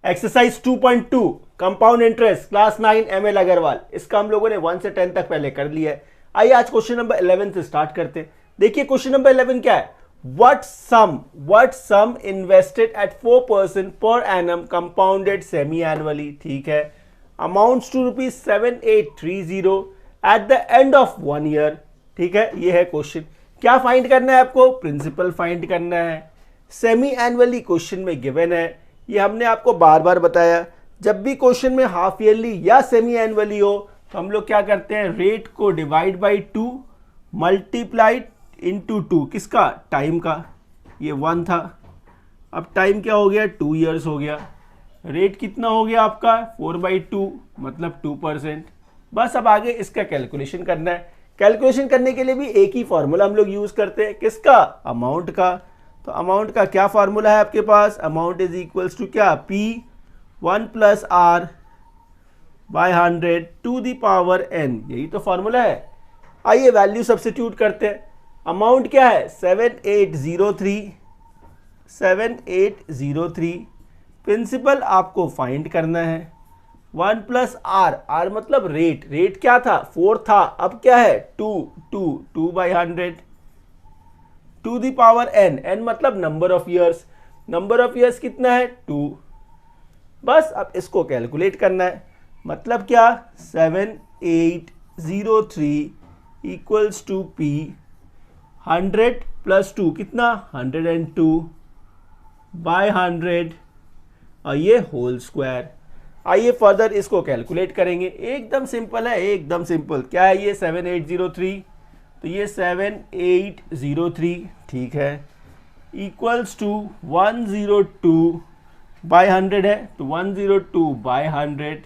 Exercise 2.2 compound interest class 9 ML Agarwal, इसका हम लोगों ने 1 से 10 तक पहले कर लिया है। आइए आज क्वेश्चन नंबर 11 से स्टार्ट करते हैं। देखिए क्वेश्चन नंबर 11 क्या है, what some invested at 4% per annum compounded semi annually, ठीक है, amounts to ₹7830 at the end of 1 year, ठीक है। ये है क्वेश्चन। क्या फाइंड करना है आपको? प्रिंसिपल फाइंड करना है। सेमी एनुअली क्वेश्चन में गिवन है, ये हमने आपको बार बार बताया। जब भी क्वेश्चन में हाफ ईयरली या सेमी एनुअली हो तो हम लोग क्या करते हैं, रेट को डिवाइड बाई 2 मल्टीप्लाइड इंटू 2, किसका? टाइम का। ये 1 था, अब टाइम क्या हो गया? 2 ईयर्स हो गया। रेट कितना हो गया आपका? 4/2 मतलब 2%। बस अब आगे इसका कैलकुलेशन करना है। कैलकुलेशन करने के लिए भी एक ही फॉर्मूला हम लोग यूज करते हैं, किसका? अमाउंट का। तो अमाउंट का क्या फार्मूला है आपके पास? अमाउंट इज इक्वल्स टू क्या? P1 + R/100 to the power n, यही तो फार्मूला है। आइए वैल्यू सब्स्टिट्यूट करते हैं। अमाउंट क्या है? 7803। प्रिंसिपल आपको फाइंड करना है। 1 + R मतलब रेट। रेट क्या था? 4 था, अब क्या है? 2/100 टू द पावर n मतलब number of years. Number of years कितना है? 2। बस अब इसको कैलकुलेट करना है। मतलब क्या? 7803 इक्वल्स टू P 100 + 2 कितना? 102/100 और ये होल स्क्वायर। आइए फर्दर इसको कैलकुलेट करेंगे। एकदम सिंपल है, एकदम सिंपल। क्या है ये? 7803, तो ये 7803, ठीक है, इक्वल्स टू 102/100 है, तो 102/100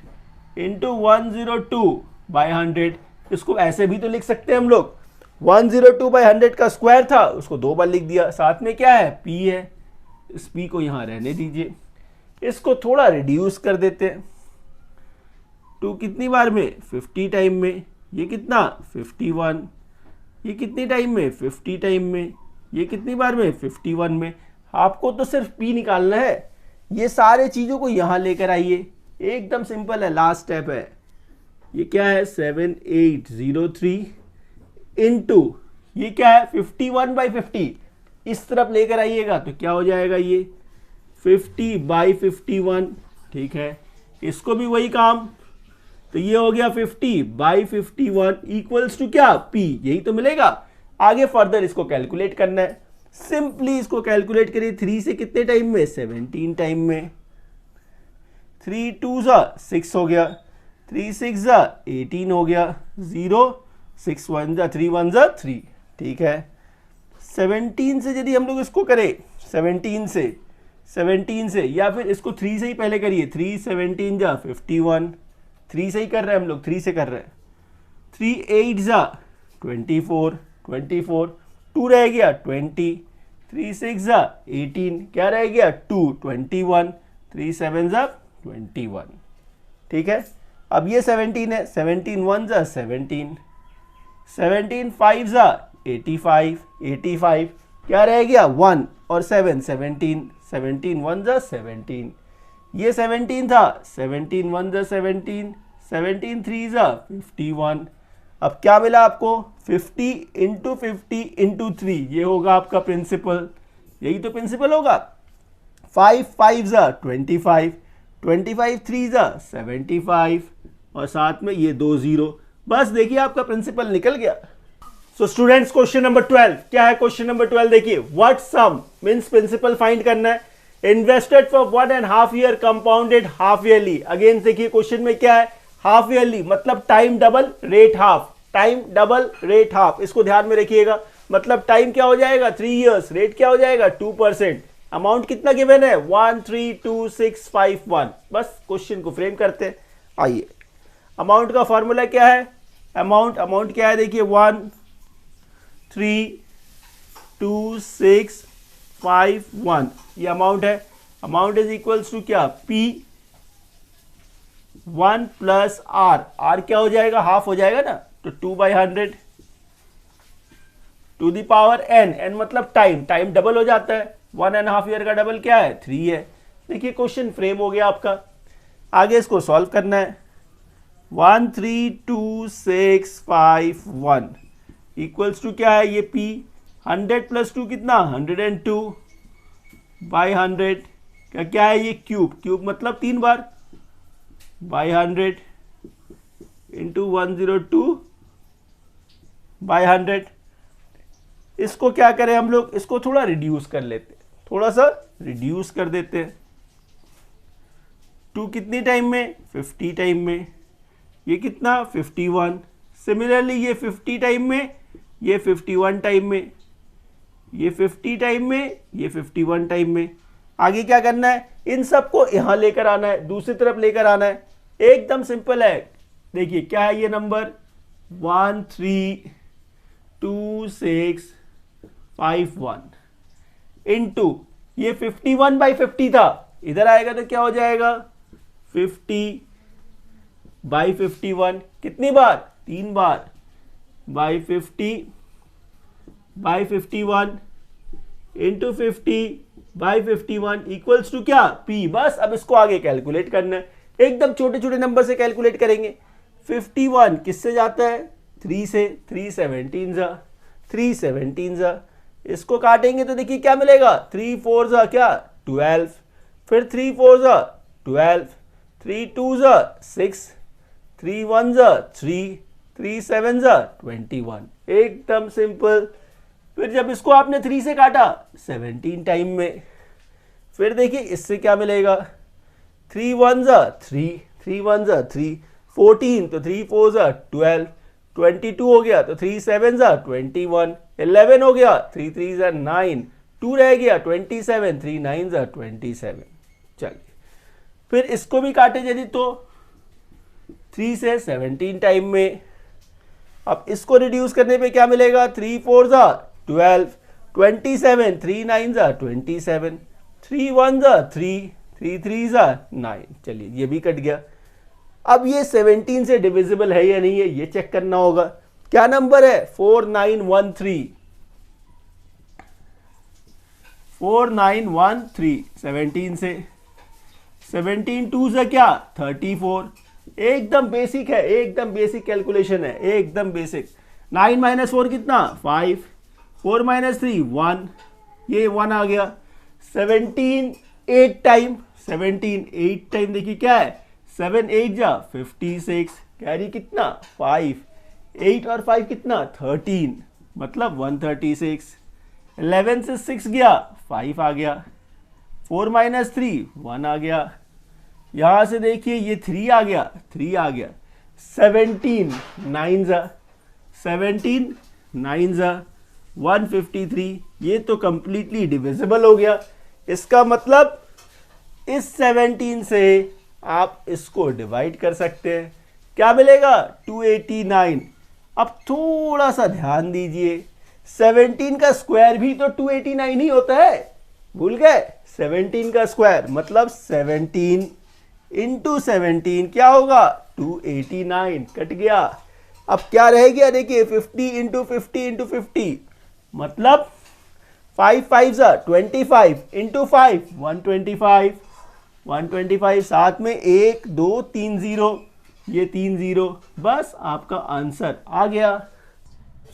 इंटू 102/100। इसको ऐसे भी तो लिख सकते हैं हम लोग। 102/100 का स्क्वायर था, उसको 2 बार लिख दिया। साथ में क्या है? P है, इस P को यहां रहने दीजिए। इसको थोड़ा रिड्यूस कर देते हैं। 2 कितनी बार में? 50 टाइम में। ये कितना? 51। ये कितनी टाइम में? 50 टाइम में। ये कितनी बार में? 51 में। आपको तो सिर्फ P निकालना है। ये सारे चीजों को यहां लेकर आइए, एकदम सिंपल है। लास्ट स्टेप है। ये क्या है? 7803 इंटू ये क्या है? 51/50। इस तरफ लेकर आइएगा तो क्या हो जाएगा? ये 50/51, ठीक है। इसको भी वही काम, तो ये हो गया 50/51 इक्वल्स टू क्या? P, यही तो मिलेगा। आगे फर्दर इसको कैलकुलेट करना है। सिंपली इसको कैलकुलेट करिए। 3 से कितने टाइम में? 17 टाइम में। 3 2 6 हो गया, 3 6 18 हो गया, 0 6 1 3 1 3, ठीक है। 17 से यदि हम लोग इसको करें, 17 से या फिर इसको 3 से ही पहले करिए। 3 17 51, 3 से ही कर रहे हैं हम लोग, 3 से कर रहे हैं। 3 8 24, 2 रह गया 20, 3 6 18, क्या रह गया? 2 21, 3 7 21, ठीक है। अब ये 17 है, 17 1 17, 17 5 85, क्या रह गया? 1 और 7 17, 17 1 17। ये 17 था, 17 1 17, 17 3 51। अब क्या मिला आपको? 50 इंटू 50 इंटू 3, ये होगा आपका प्रिंसिपल। यही तो प्रिंसिपल होगा। 5 5 25, 25 3 75 और साथ में ये 2 0। बस देखिए आपका प्रिंसिपल निकल गया। सो स्टूडेंट्स, क्वेश्चन नंबर 12 क्या है? क्वेश्चन नंबर 12 देखिए, what sum means principal find करना है। Invested for 1.5 year compounded half yearly. Again देखिए क्वेश्चन में क्या है? हाफ ईयरली मतलब time double rate half. Time double rate half, इसको ध्यान में रखिएगा। मतलब टाइम क्या हो जाएगा? 3 इयर्स। रेट क्या हो जाएगा? 2%। अमाउंट कितना गिवन है? 132651। बस क्वेश्चन को फ्रेम करते हैं। आइए, अमाउंट का फॉर्मूला क्या है? अमाउंट क्या है? देखिए 132651, ये अमाउंट है। अमाउंट इज इक्वल्स टू क्या? P1 + R क्या हो जाएगा? हाफ हो जाएगा ना, तो 2/100 टू द पावर n मतलब टाइम। टाइम डबल हो जाता है। 1.5 ईयर का डबल क्या है? 3 है। देखिए क्वेश्चन फ्रेम हो गया आपका। आगे इसको सॉल्व करना है। 132,651 इक्वल्स टू क्या है ये p, 100 प्लस 2 कितना 102 बाई 100 का क्या है ये क्यूब, क्यूब मतलब 3 बार बाई 100 इंटू 102 बाई 100। इसको क्या करें हम लोग, इसको थोड़ा रिड्यूस कर लेते हैं, थोड़ा सा रिड्यूस कर देते हैं। 2 कितनी टाइम में 50 टाइम में, ये कितना 51। सिमिलरली ये 50 टाइम में, ये 51 टाइम में, ये 50 टाइम में, ये 51 टाइम में। आगे क्या करना है, इन सबको यहां लेकर आना है, दूसरी तरफ लेकर आना है। एकदम सिंपल है। देखिए क्या है ये नंबर 132,651 इंटू ये 51 बाई 50 था, इधर आएगा तो क्या हो जाएगा 50 बाई 51 कितनी बार 3 बार बाई 50 बाई 51 इंटू 50 बाई 51 इक्वल्स टू क्या p। बस अब इसको आगे कैलकुलेट करना है, एकदम छोटे छोटे नंबर से कैलकुलेट करेंगे। 51 किससे जाता है 3 से, 3 17 जा, 3 17 जा, इसको काटेंगे तो देखिए क्या मिलेगा 3 4 जा क्या 12, फिर 3 4 जा 12, 3 2 जा 6, 3 1 जा 3, 3 7 जा 21। एकदम सिंपल। फिर जब इसको आपने 3 से काटा 17 टाइम में, फिर देखिए इससे क्या मिलेगा 3 1 जा 3, 3 1 जा 3, 14 तो 3 4 जा 12, 22 हो गया तो 3 7 जा 21, 11 हो गया 3 3 जा 9, 2 रह गया 27, 3 9 जा 27। चलिए फिर इसको भी काटे यदि तो 3 से 17 टाइम में, अब इसको रिड्यूस करने पे क्या मिलेगा 3 4 जा 12, 27, 3 9 जा 27, 3 1 जा 3, 3 3 जा 9। चलिए ये भी कट गया। अब ये 17 से डिविजिबल है या नहीं है ये चेक करना होगा। क्या नंबर है 4913, 4913 17 से, 17 2 से क्या 34। एकदम बेसिक है, एकदम बेसिक कैलकुलेशन है, एकदम बेसिक। 9 माइनस 4 कितना 5, 4 माइनस 3 1, ये 1 आ गया। 17 8 टाइम, 17 8 टाइम देखिए क्या है 7 8 जा 56, कैरी कितना 5, 8 और 5 कितना 13 मतलब 136। 11 से 6 गया 5 आ गया, 4 माइनस 3 1 आ गया, यहां से देखिए ये 3 आ गया 3 आ गया। 17 9 जा 17 9 जा 153, ये तो कंप्लीटली डिविजिबल हो गया। इसका मतलब इस 17 से आप इसको डिवाइड कर सकते हैं, क्या मिलेगा 289। अब थोड़ा सा ध्यान दीजिए, 17 का स्क्वायर भी तो 289 ही होता है, भूल गए 17 का स्क्वायर मतलब 17 इंटू 17 क्या होगा 289, कट गया। अब क्या रह गया देखिए 50 इंटू 50 इंटू 50 मतलब 5 5 जा 25 इंटू 5 125, 125 साथ में 1 2 3 0, ये 3 0, बस आपका आंसर आ गया।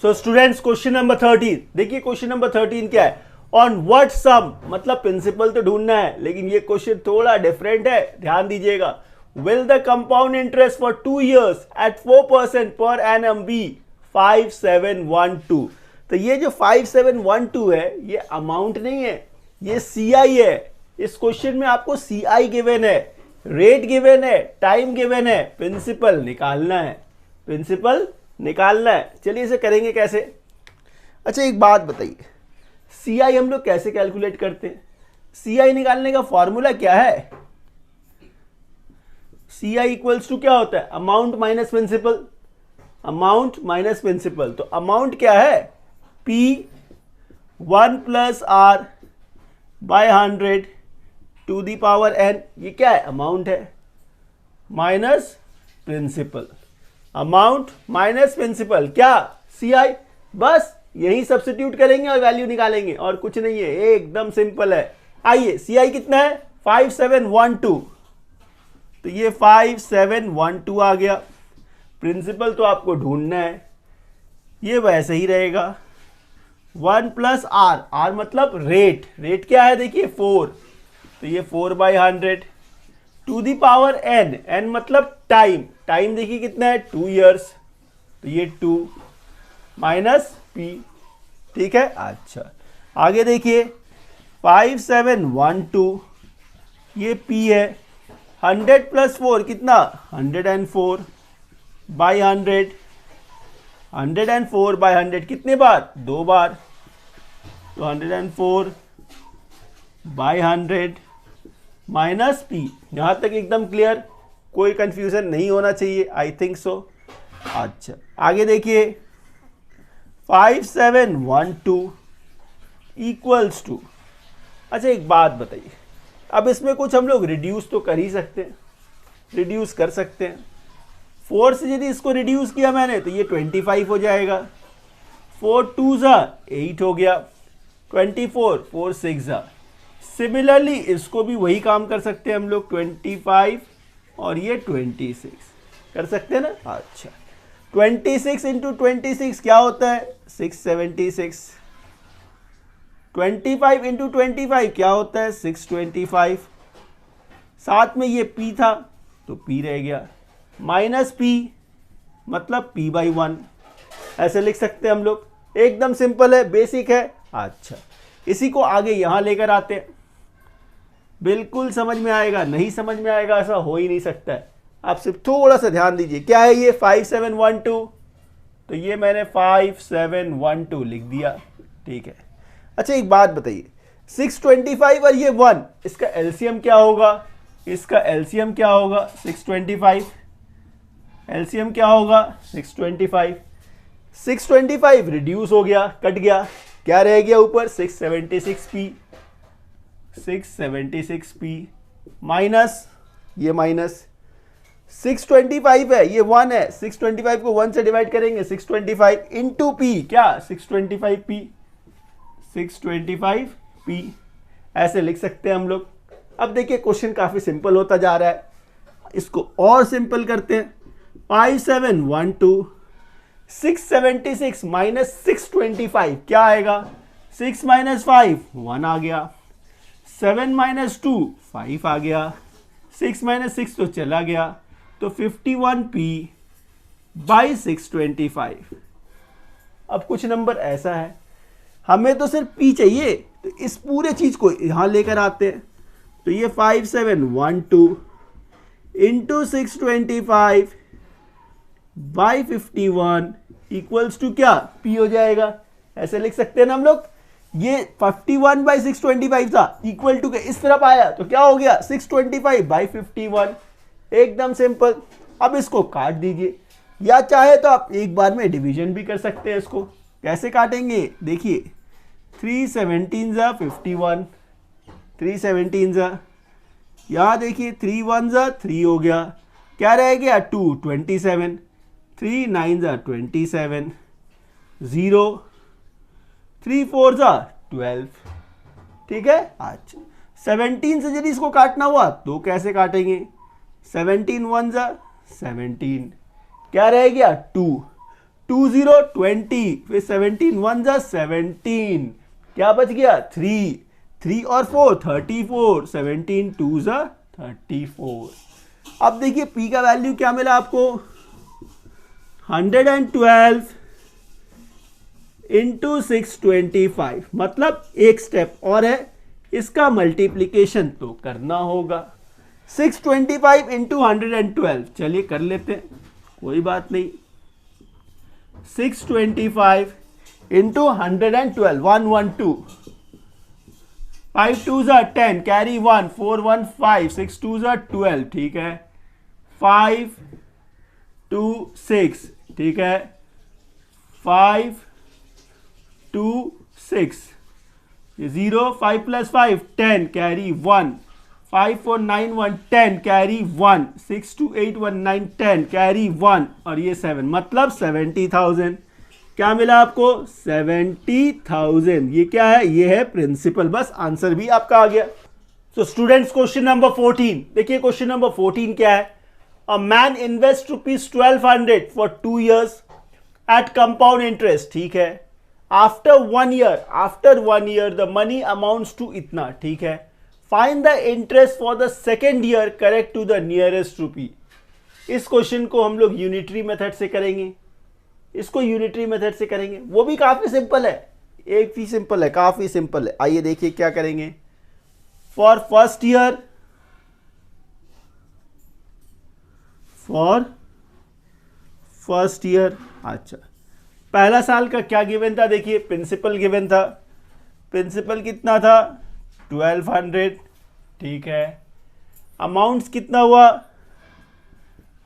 सो स्टूडेंट्स क्वेश्चन नंबर 13 देखिए, क्वेश्चन नंबर 13 क्या है, ऑन व्हाट सम, मतलब प्रिंसिपल तो ढूंढना है लेकिन ये क्वेश्चन थोड़ा डिफरेंट है, ध्यान दीजिएगा। Will the compound interest for 2 years at 4% per annum B 5712। तो ये जो 5712 है ये अमाउंट नहीं है, ये सीआई है। इस क्वेश्चन में आपको सीआई गिवन है, रेट गिवन है, टाइम गिवन है, प्रिंसिपल निकालना है, प्रिंसिपल निकालना है। चलिए इसे करेंगे कैसे। अच्छा एक बात बताइए, सीआई हम लोग कैसे कैलकुलेट करते हैं? सीआई निकालने का फॉर्मूला क्या है? सीआई इक्वल्स टू क्या होता है, amount minus principal, amount minus principal. तो अमाउंट क्या है P 1 plus R by 100 to the power n, ये क्या है अमाउंट है, minus principal, amount minus principal क्या CI। बस यही सब्स्टिट्यूट करेंगे और वैल्यू निकालेंगे और कुछ नहीं है, एकदम सिंपल है। आइए CI कितना है 5712, तो ये 5712 आ गया। प्रिंसिपल तो आपको ढूंढना है, ये वैसे ही रहेगा 1 प्लस आर, आर मतलब रेट, रेट क्या है देखिए 4, तो ये 4/100 to the power n, n मतलब टाइम, टाइम देखिए कितना है 2 years, तो ये 2 माइनस p, ठीक है। अच्छा आगे देखिए 5712, ये p है, 100 प्लस 4 कितना 104 बाई 100, 104 बाई 100 कितने बार 2 बार, तो 104 बाई 100 माइनस p। यहां तक एकदम क्लियर, कोई कंफ्यूजन नहीं होना चाहिए, आई थिंक सो। अच्छा आगे देखिए 5712 इक्वल्स टू, अच्छा एक बात बताइए, अब इसमें कुछ हम लोग रिड्यूस तो कर ही सकते हैं, रिड्यूस कर सकते हैं। 4 से यदि इसको रिड्यूस किया मैंने तो ये 25 हो जाएगा, 4 2 8 हो गया, 24 4 6 सिमिलरली इसको भी वही काम कर सकते हैं हम लोग, 25 और ये 26 कर सकते हैं ना। अच्छा 26 इंटू 26 क्या होता है 676, 25 इंटू 25 क्या होता है 625, साथ में ये p था तो p रह गया, माइनस p मतलब p/1, ऐसे लिख सकते हैं हम लोग, एकदम सिंपल है, बेसिक है। अच्छा इसी को आगे यहां लेकर आते हैं, बिल्कुल समझ में आएगा, नहीं समझ में आएगा ऐसा हो ही नहीं सकता है। आप सिर्फ थोड़ा सा ध्यान दीजिए, क्या है ये 5712, तो ये मैंने 5712 लिख दिया, ठीक है। अच्छा एक बात बताइए 625 और ये 1, इसका एलसीएम क्या होगा, इसका एलसीएम क्या होगा 625, एलसीएम क्या होगा 625, 625 रिड्यूस हो गया, कट गया, क्या रह गया ऊपर 676p, 676p माइनस ये माइनस 625 है, ये 1 है, 625 को 1 से डिवाइड करेंगे, 625 इंटू p क्या 625p, 625p ऐसे लिख सकते हैं हम लोग। अब देखिए क्वेश्चन काफी सिंपल होता जा रहा है, इसको और सिंपल करते हैं। 5712 676 माइनस 625 क्या आएगा, 6 माइनस 5 1 आ गया, 7 माइनस 2 5 आ गया, 6 माइनस 6 तो चला गया, तो 51p बाई 625। अब कुछ नंबर ऐसा है हमें तो सिर्फ p चाहिए, तो इस पूरे चीज को यहां लेकर आते हैं, तो ये 5712 इंटू 625 बाई 51 इक्वल्स टू क्या p हो जाएगा, ऐसे लिख सकते हैं ना हम लोग। ये 51 बाई 625 था, इक्वल टू के इस तरफ आया तो क्या हो गया 625 बाई 51, एकदम सिंपल। अब इसको काट दीजिए, या चाहे तो आप एक बार में डिवीजन भी कर सकते हैं। इसको कैसे काटेंगे देखिए, 317 जा 51, 317 जा, यहाँ देखिए 3 1 जा 3 हो गया, क्या रह गया 2 27, 3 9 जा 27, 0 3 4 जा 12, ठीक है। अच्छा 17 से यदि इसको काटना हुआ तो कैसे काटेंगे, 17 1 जा 17, क्या रह गया 2 2 0 20, फिर 17 1 जा 17, क्या बच गया 3 3 और 4 34, 17 2 जा 34। अब देखिए p का वैल्यू क्या मिला आपको 112 इंटू 625, मतलब एक स्टेप और है, इसका मल्टीप्लीकेशन तो करना होगा। 625 इंटू 112, चलिए कर लेते हैं, कोई बात नहीं। 625 इंटू 112 112, 5 2 10, कैरी 1 4 1 5, 6 2 12, ठीक है, 5 2 6, ठीक है, 5 2 6, 0 5 प्लस 5 10, कैरी 1, 5 4 9 1 10, कैरी 1, 6 2 8 1 9 10, कैरी 1 और ये 7, मतलब 70,000। क्या मिला आपको 70,000। ये क्या है, ये है प्रिंसिपल, बस आंसर भी आपका आ गया। सो स्टूडेंट्स क्वेश्चन नंबर 14, देखिए क्वेश्चन नंबर 14 क्या है। A man invest ₹1200 for 2 years at compound interest, ठीक है। After one year the money amounts to इतना, ठीक है। Find the interest for the second year correct to the nearest rupee. इस question को हम लोग यूनिटरी मेथड से करेंगे, इसको यूनिटरी मेथड से करेंगे, वो भी काफी सिंपल है, एक ही सिंपल है, काफी सिंपल है। आइए देखिए क्या करेंगे। फॉर फर्स्ट ईयर, अच्छा पहला साल का क्या गिवन था, देखिए प्रिंसिपल गिवन था। प्रिंसिपल कितना था 1200, ठीक है। अमाउंट्स कितना हुआ,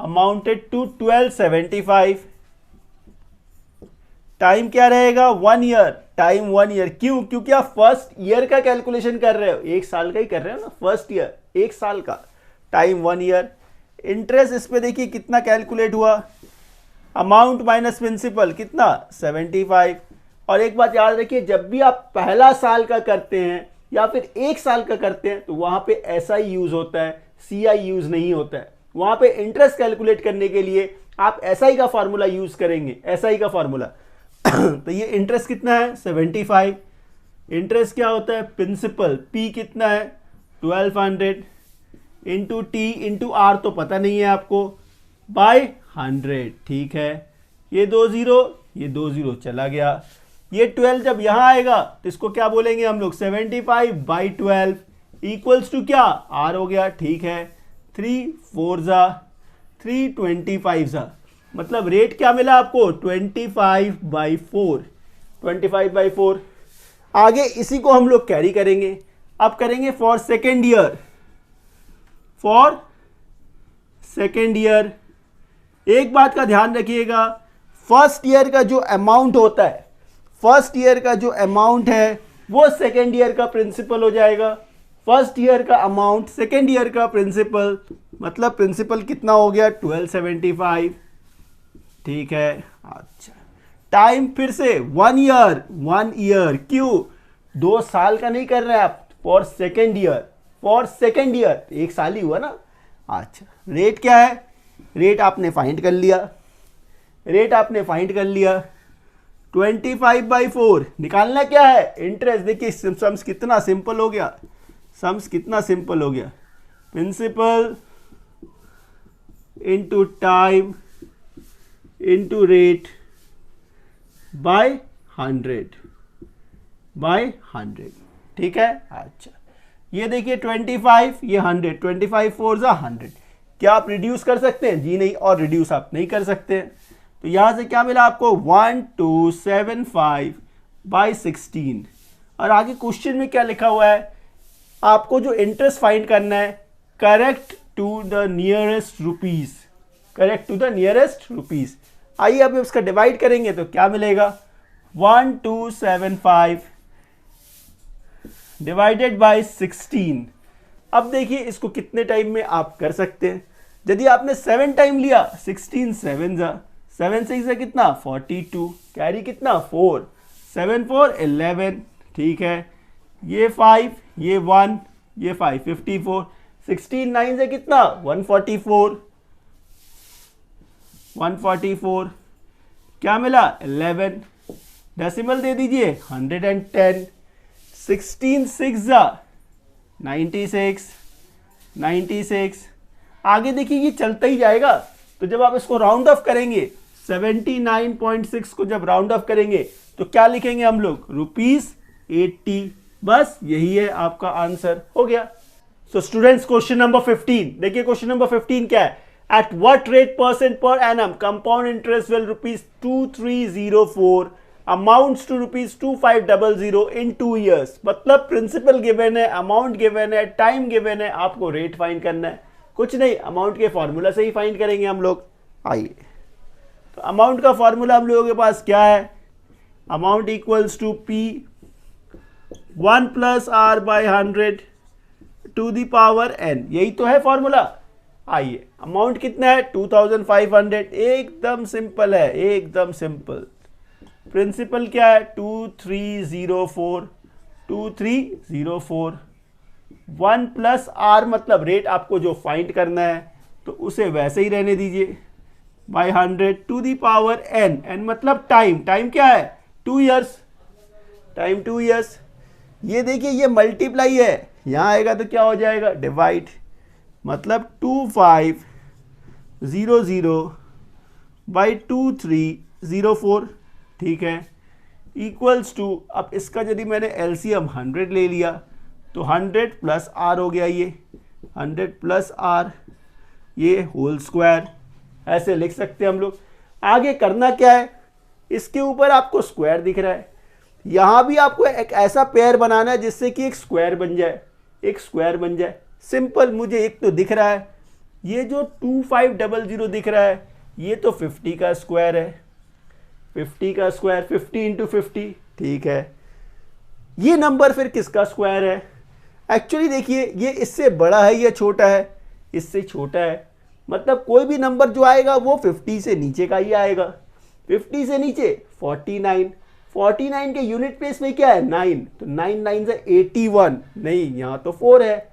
अमाउंटेड टू 1275। टाइम क्या रहेगा 1 ईयर, टाइम 1 ईयर। क्यों, क्योंकि आप फर्स्ट ईयर का कैलकुलेशन कर रहे हो, एक साल का ही कर रहे हो ना, फर्स्ट ईयर एक साल का, टाइम 1 ईयर। इंटरेस्ट इस पे देखिए कितना कैलकुलेट हुआ, अमाउंट माइनस प्रिंसिपल कितना 75। और एक बात याद रखिए, जब भी आप पहला साल का करते हैं या फिर एक साल का करते हैं तो वहां पे एसआई यूज होता है, सीआई यूज नहीं होता है। वहां पे इंटरेस्ट कैलकुलेट करने के लिए आप एसआई का फॉर्मूला यूज करेंगे, एसआई का फॉर्मूला। तो ये इंटरेस्ट कितना है 75। इंटरेस्ट क्या होता है, प्रिंसिपल पी कितना है 1200 इंटू टी इंटू आर तो पता नहीं है आपको, बाय 100, ठीक है। ये 2 जीरो चला गया। ये 12 जब यहां आएगा तो इसको क्या बोलेंगे हम लोग, 75/12 इक्वल्स टू क्या, आर हो गया, ठीक है। 3 4 325 मतलब रेट क्या मिला आपको 25/4, 25/4। आगे इसी को हम लोग कैरी करेंगे। अब करेंगे फॉर सेकेंड ईयर। एक बात का ध्यान रखिएगा, फर्स्ट ईयर का जो अमाउंट होता है, फर्स्ट ईयर का जो अमाउंट है वो सेकेंड ईयर का प्रिंसिपल हो जाएगा। फर्स्ट ईयर का अमाउंट सेकेंड ईयर का प्रिंसिपल, मतलब प्रिंसिपल कितना हो गया 1275, ठीक है। अच्छा टाइम फिर से 1 ईयर, क्यों 2 साल का नहीं कर रहे हैं आप, फॉर सेकेंड ईयर, एक साल ही हुआ ना। अच्छा रेट क्या है, रेट आपने फाइंड कर लिया, 25/4। निकालना क्या है, इंटरेस्ट। देखिए सम्स कितना सिंपल हो गया, principal into time into rate by 100, ठीक है। अच्छा ये देखिए 25, ये 100, 25 4 100। क्या आप रिड्यूस कर सकते हैं, जी नहीं, और रिड्यूस आप नहीं कर सकते हैं। तो यहां से क्या मिला आपको 1275/16। और आगे क्वेश्चन में क्या लिखा हुआ है, आपको जो इंटरेस्ट फाइंड करना है correct to the nearest rupees. आइए अब इसका डिवाइड करेंगे तो क्या मिलेगा, 1275 डिवाइडेड बाय 16। अब देखिए इसको कितने टाइम में आप कर सकते हैं। यदि आपने 7 टाइम लिया, 16 7 6 कितना 42, कैरी कितना 4, 7 4 11, ठीक है। ये 5, ये 1, ये 5 54, 16 9 से कितना 144, क्या मिला 11। डेसिमल दे दीजिए 110, 16 6 96। आगे देखिए ये चलता ही जाएगा। तो जब आप इसको राउंड ऑफ करेंगे 79.6 को जब राउंड ऑफ करेंगे तो क्या लिखेंगे हम लोग, ₹80। बस यही है आपका आंसर, हो गया। सो स्टूडेंट्स क्वेश्चन नंबर 15 देखिए, क्वेश्चन नंबर 15 क्या है, at what rate % per annum compound interest will ₹2304 amounts to ₹2500 in 2 years। मतलब प्रिंसिपल गिवन है, अमाउंट गिवन है, टाइम गिवन है, आपको रेट फाइंड करना है। कुछ नहीं, अमाउंट के फॉर्मूला से ही फाइंड करेंगे हम लोग। आइए तो अमाउंट का फॉर्मूला हम लोगों के पास क्या है, amount equals to P 1 + R/100 to the power n, यही तो है फॉर्मूला। आइए अमाउंट कितना है 2500, एकदम सिंपल है, एकदम सिंपल। प्रिंसिपल क्या है 2304, 1 प्लस आर मतलब रेट आपको जो फाइंड करना है तो उसे वैसे ही रहने दीजिए, by 100 to the power N, N मतलब टाइम, टाइम क्या है 2 ईयर्स, टाइम 2 ईयर्स। ये देखिए ये मल्टीप्लाई है, यहाँ आएगा तो क्या हो जाएगा डिवाइड, मतलब 2500 बाई 2304, ठीक है, इक्वल्स टू, अब इसका यदि मैंने एलसीएम 100 ले लिया तो 100 प्लस आर हो गया, ये 100 प्लस आर, ये होल स्क्वायर, ऐसे लिख सकते हैं हम लोग। आगे करना क्या है, इसके ऊपर आपको स्क्वायर दिख रहा है, यहां भी आपको एक ऐसा पेयर बनाना है जिससे कि एक स्क्वायर बन जाए, एक स्क्वायर बन जाए। सिंपल, मुझे एक तो दिख रहा है, ये जो 2500 दिख रहा है ये तो 50 का स्क्वायर है, 50 का स्क्वायर, 50 इंटू 50, ठीक है। ये नंबर फिर किसका स्क्वायर है, एक्चुअली देखिए ये इससे बड़ा है या छोटा है, इससे छोटा है, मतलब कोई भी नंबर जो आएगा वो 50 से नीचे का ही आएगा। 50 से नीचे 49, 49 के यूनिट प्लेस में क्या है 9, तो 9 9 से 81, नहीं यहाँ तो 4 है।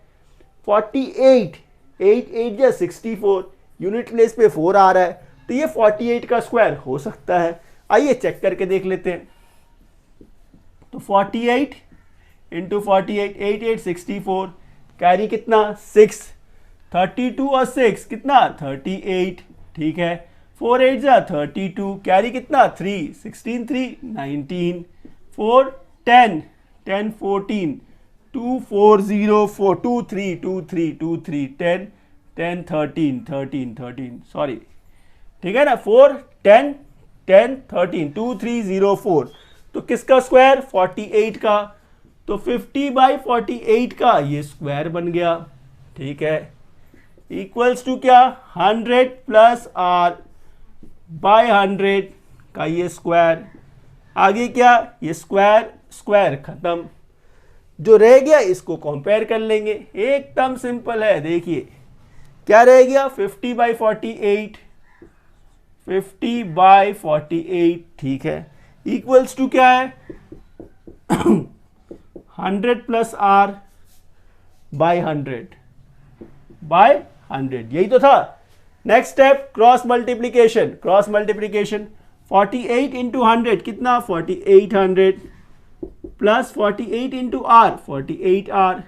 48, 8 8 या 64, यूनिट प्लेस पे 4 आ रहा है, तो ये 48 का स्क्वायर हो सकता है। आइए चेक करके देख लेते हैं। तो 48 इंटू 48, 8 8 64, कैरी कितना 6, 32 और 6 कितना 38, ठीक है। 4 8 जा 32, कैरी कितना 3, 16 3 19, 4 10 10 14, 2 4 0 4 2 3 2 3 2 3 10 10 13 13 13, सॉरी, ठीक है ना, 4 10 10 13 2 3 0 4, तो किसका स्क्वायर 48 का, तो 50 बाई 48 का ये स्क्वायर बन गया, ठीक है, इक्वल्स टू क्या 100 प्लस आर बाय 100 का ये स्क्वायर। आगे क्या, ये स्क्वायर स्क्वायर खत्म, जो रह गया इसको कंपेयर कर लेंगे, एकदम सिंपल है। देखिए क्या रह गया 50 बाई 48, 50 बाई 48, ठीक है, इक्वल्स टू क्या है 100 प्लस आर बाई 100 बाय 100, यही तो था। Next step cross multiplication, cross multiplication 48 into 100 कितना 4800 plus 48 into R 48 R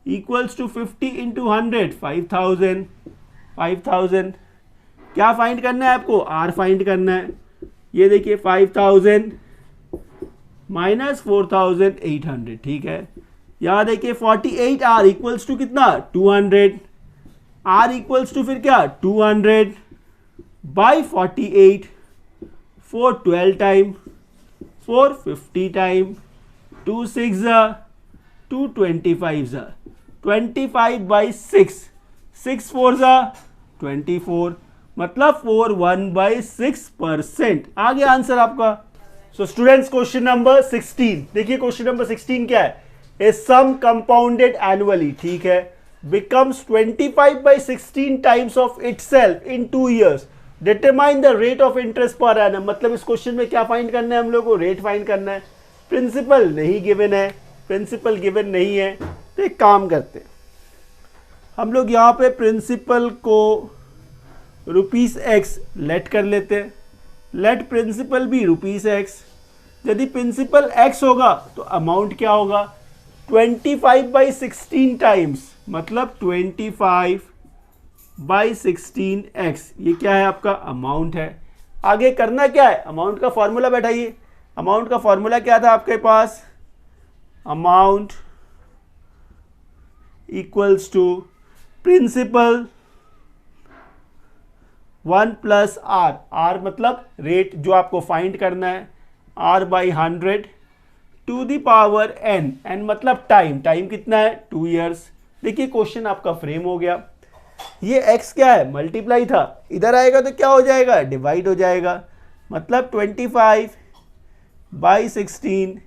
equals to 50 into 100 5000, 5000। क्या फाइंड करना है आपको, आर फाइंड करना है। ये देखिए 5000 माइनस 4800, ठीक है। यहां देखिए 48 आर इक्वल्स टू कितना 200, आर इक्वल्स टू फिर क्या 200 बाई 48, 4 12 टाइम, 4 50 टाइम, 2 6 2 25 25 बाई 6, 6 4 24, मतलब 4 1 बाई 6%। आ गया आंसर आपका। सो स्टूडेंट्स क्वेश्चन नंबर 16, देखिए क्वेश्चन नंबर 16 क्या है, ए सम कंपाउंडेड एनुअली, ठीक है, becomes 25 by 16 times of itself in 2 years, determine the rate of interest per annum। मतलब इस क्वेश्चन में क्या फाइंड करना है हम लोग को, रेट फाइंड करना है। प्रिंसिपल नहीं गिवन है, प्रिंसिपल गिवन नहीं है, तो एक काम करते हैं हम लोग यहाँ पे प्रिंसिपल को ₹x लेट कर लेते हैं, लेट प्रिंसिपल भी ₹x। यदि प्रिंसिपल x होगा तो अमाउंट क्या होगा 25 बाई 16 टाइम्स, मतलब 25 बाई 16x, ये क्या है आपका अमाउंट है। आगे करना क्या है, अमाउंट का फॉर्मूला बैठाइए। अमाउंट का फॉर्मूला क्या था आपके पास, amount equals to principal 1 plus R, R मतलब रेट जो आपको फाइंड करना है, R by 100 to the power N, N मतलब टाइम, टाइम कितना है 2 ईयर्स। देखिए क्वेश्चन आपका फ्रेम हो गया। ये x क्या है मल्टीप्लाई था, इधर आएगा तो क्या हो जाएगा डिवाइड हो जाएगा, मतलब 25 बाई 16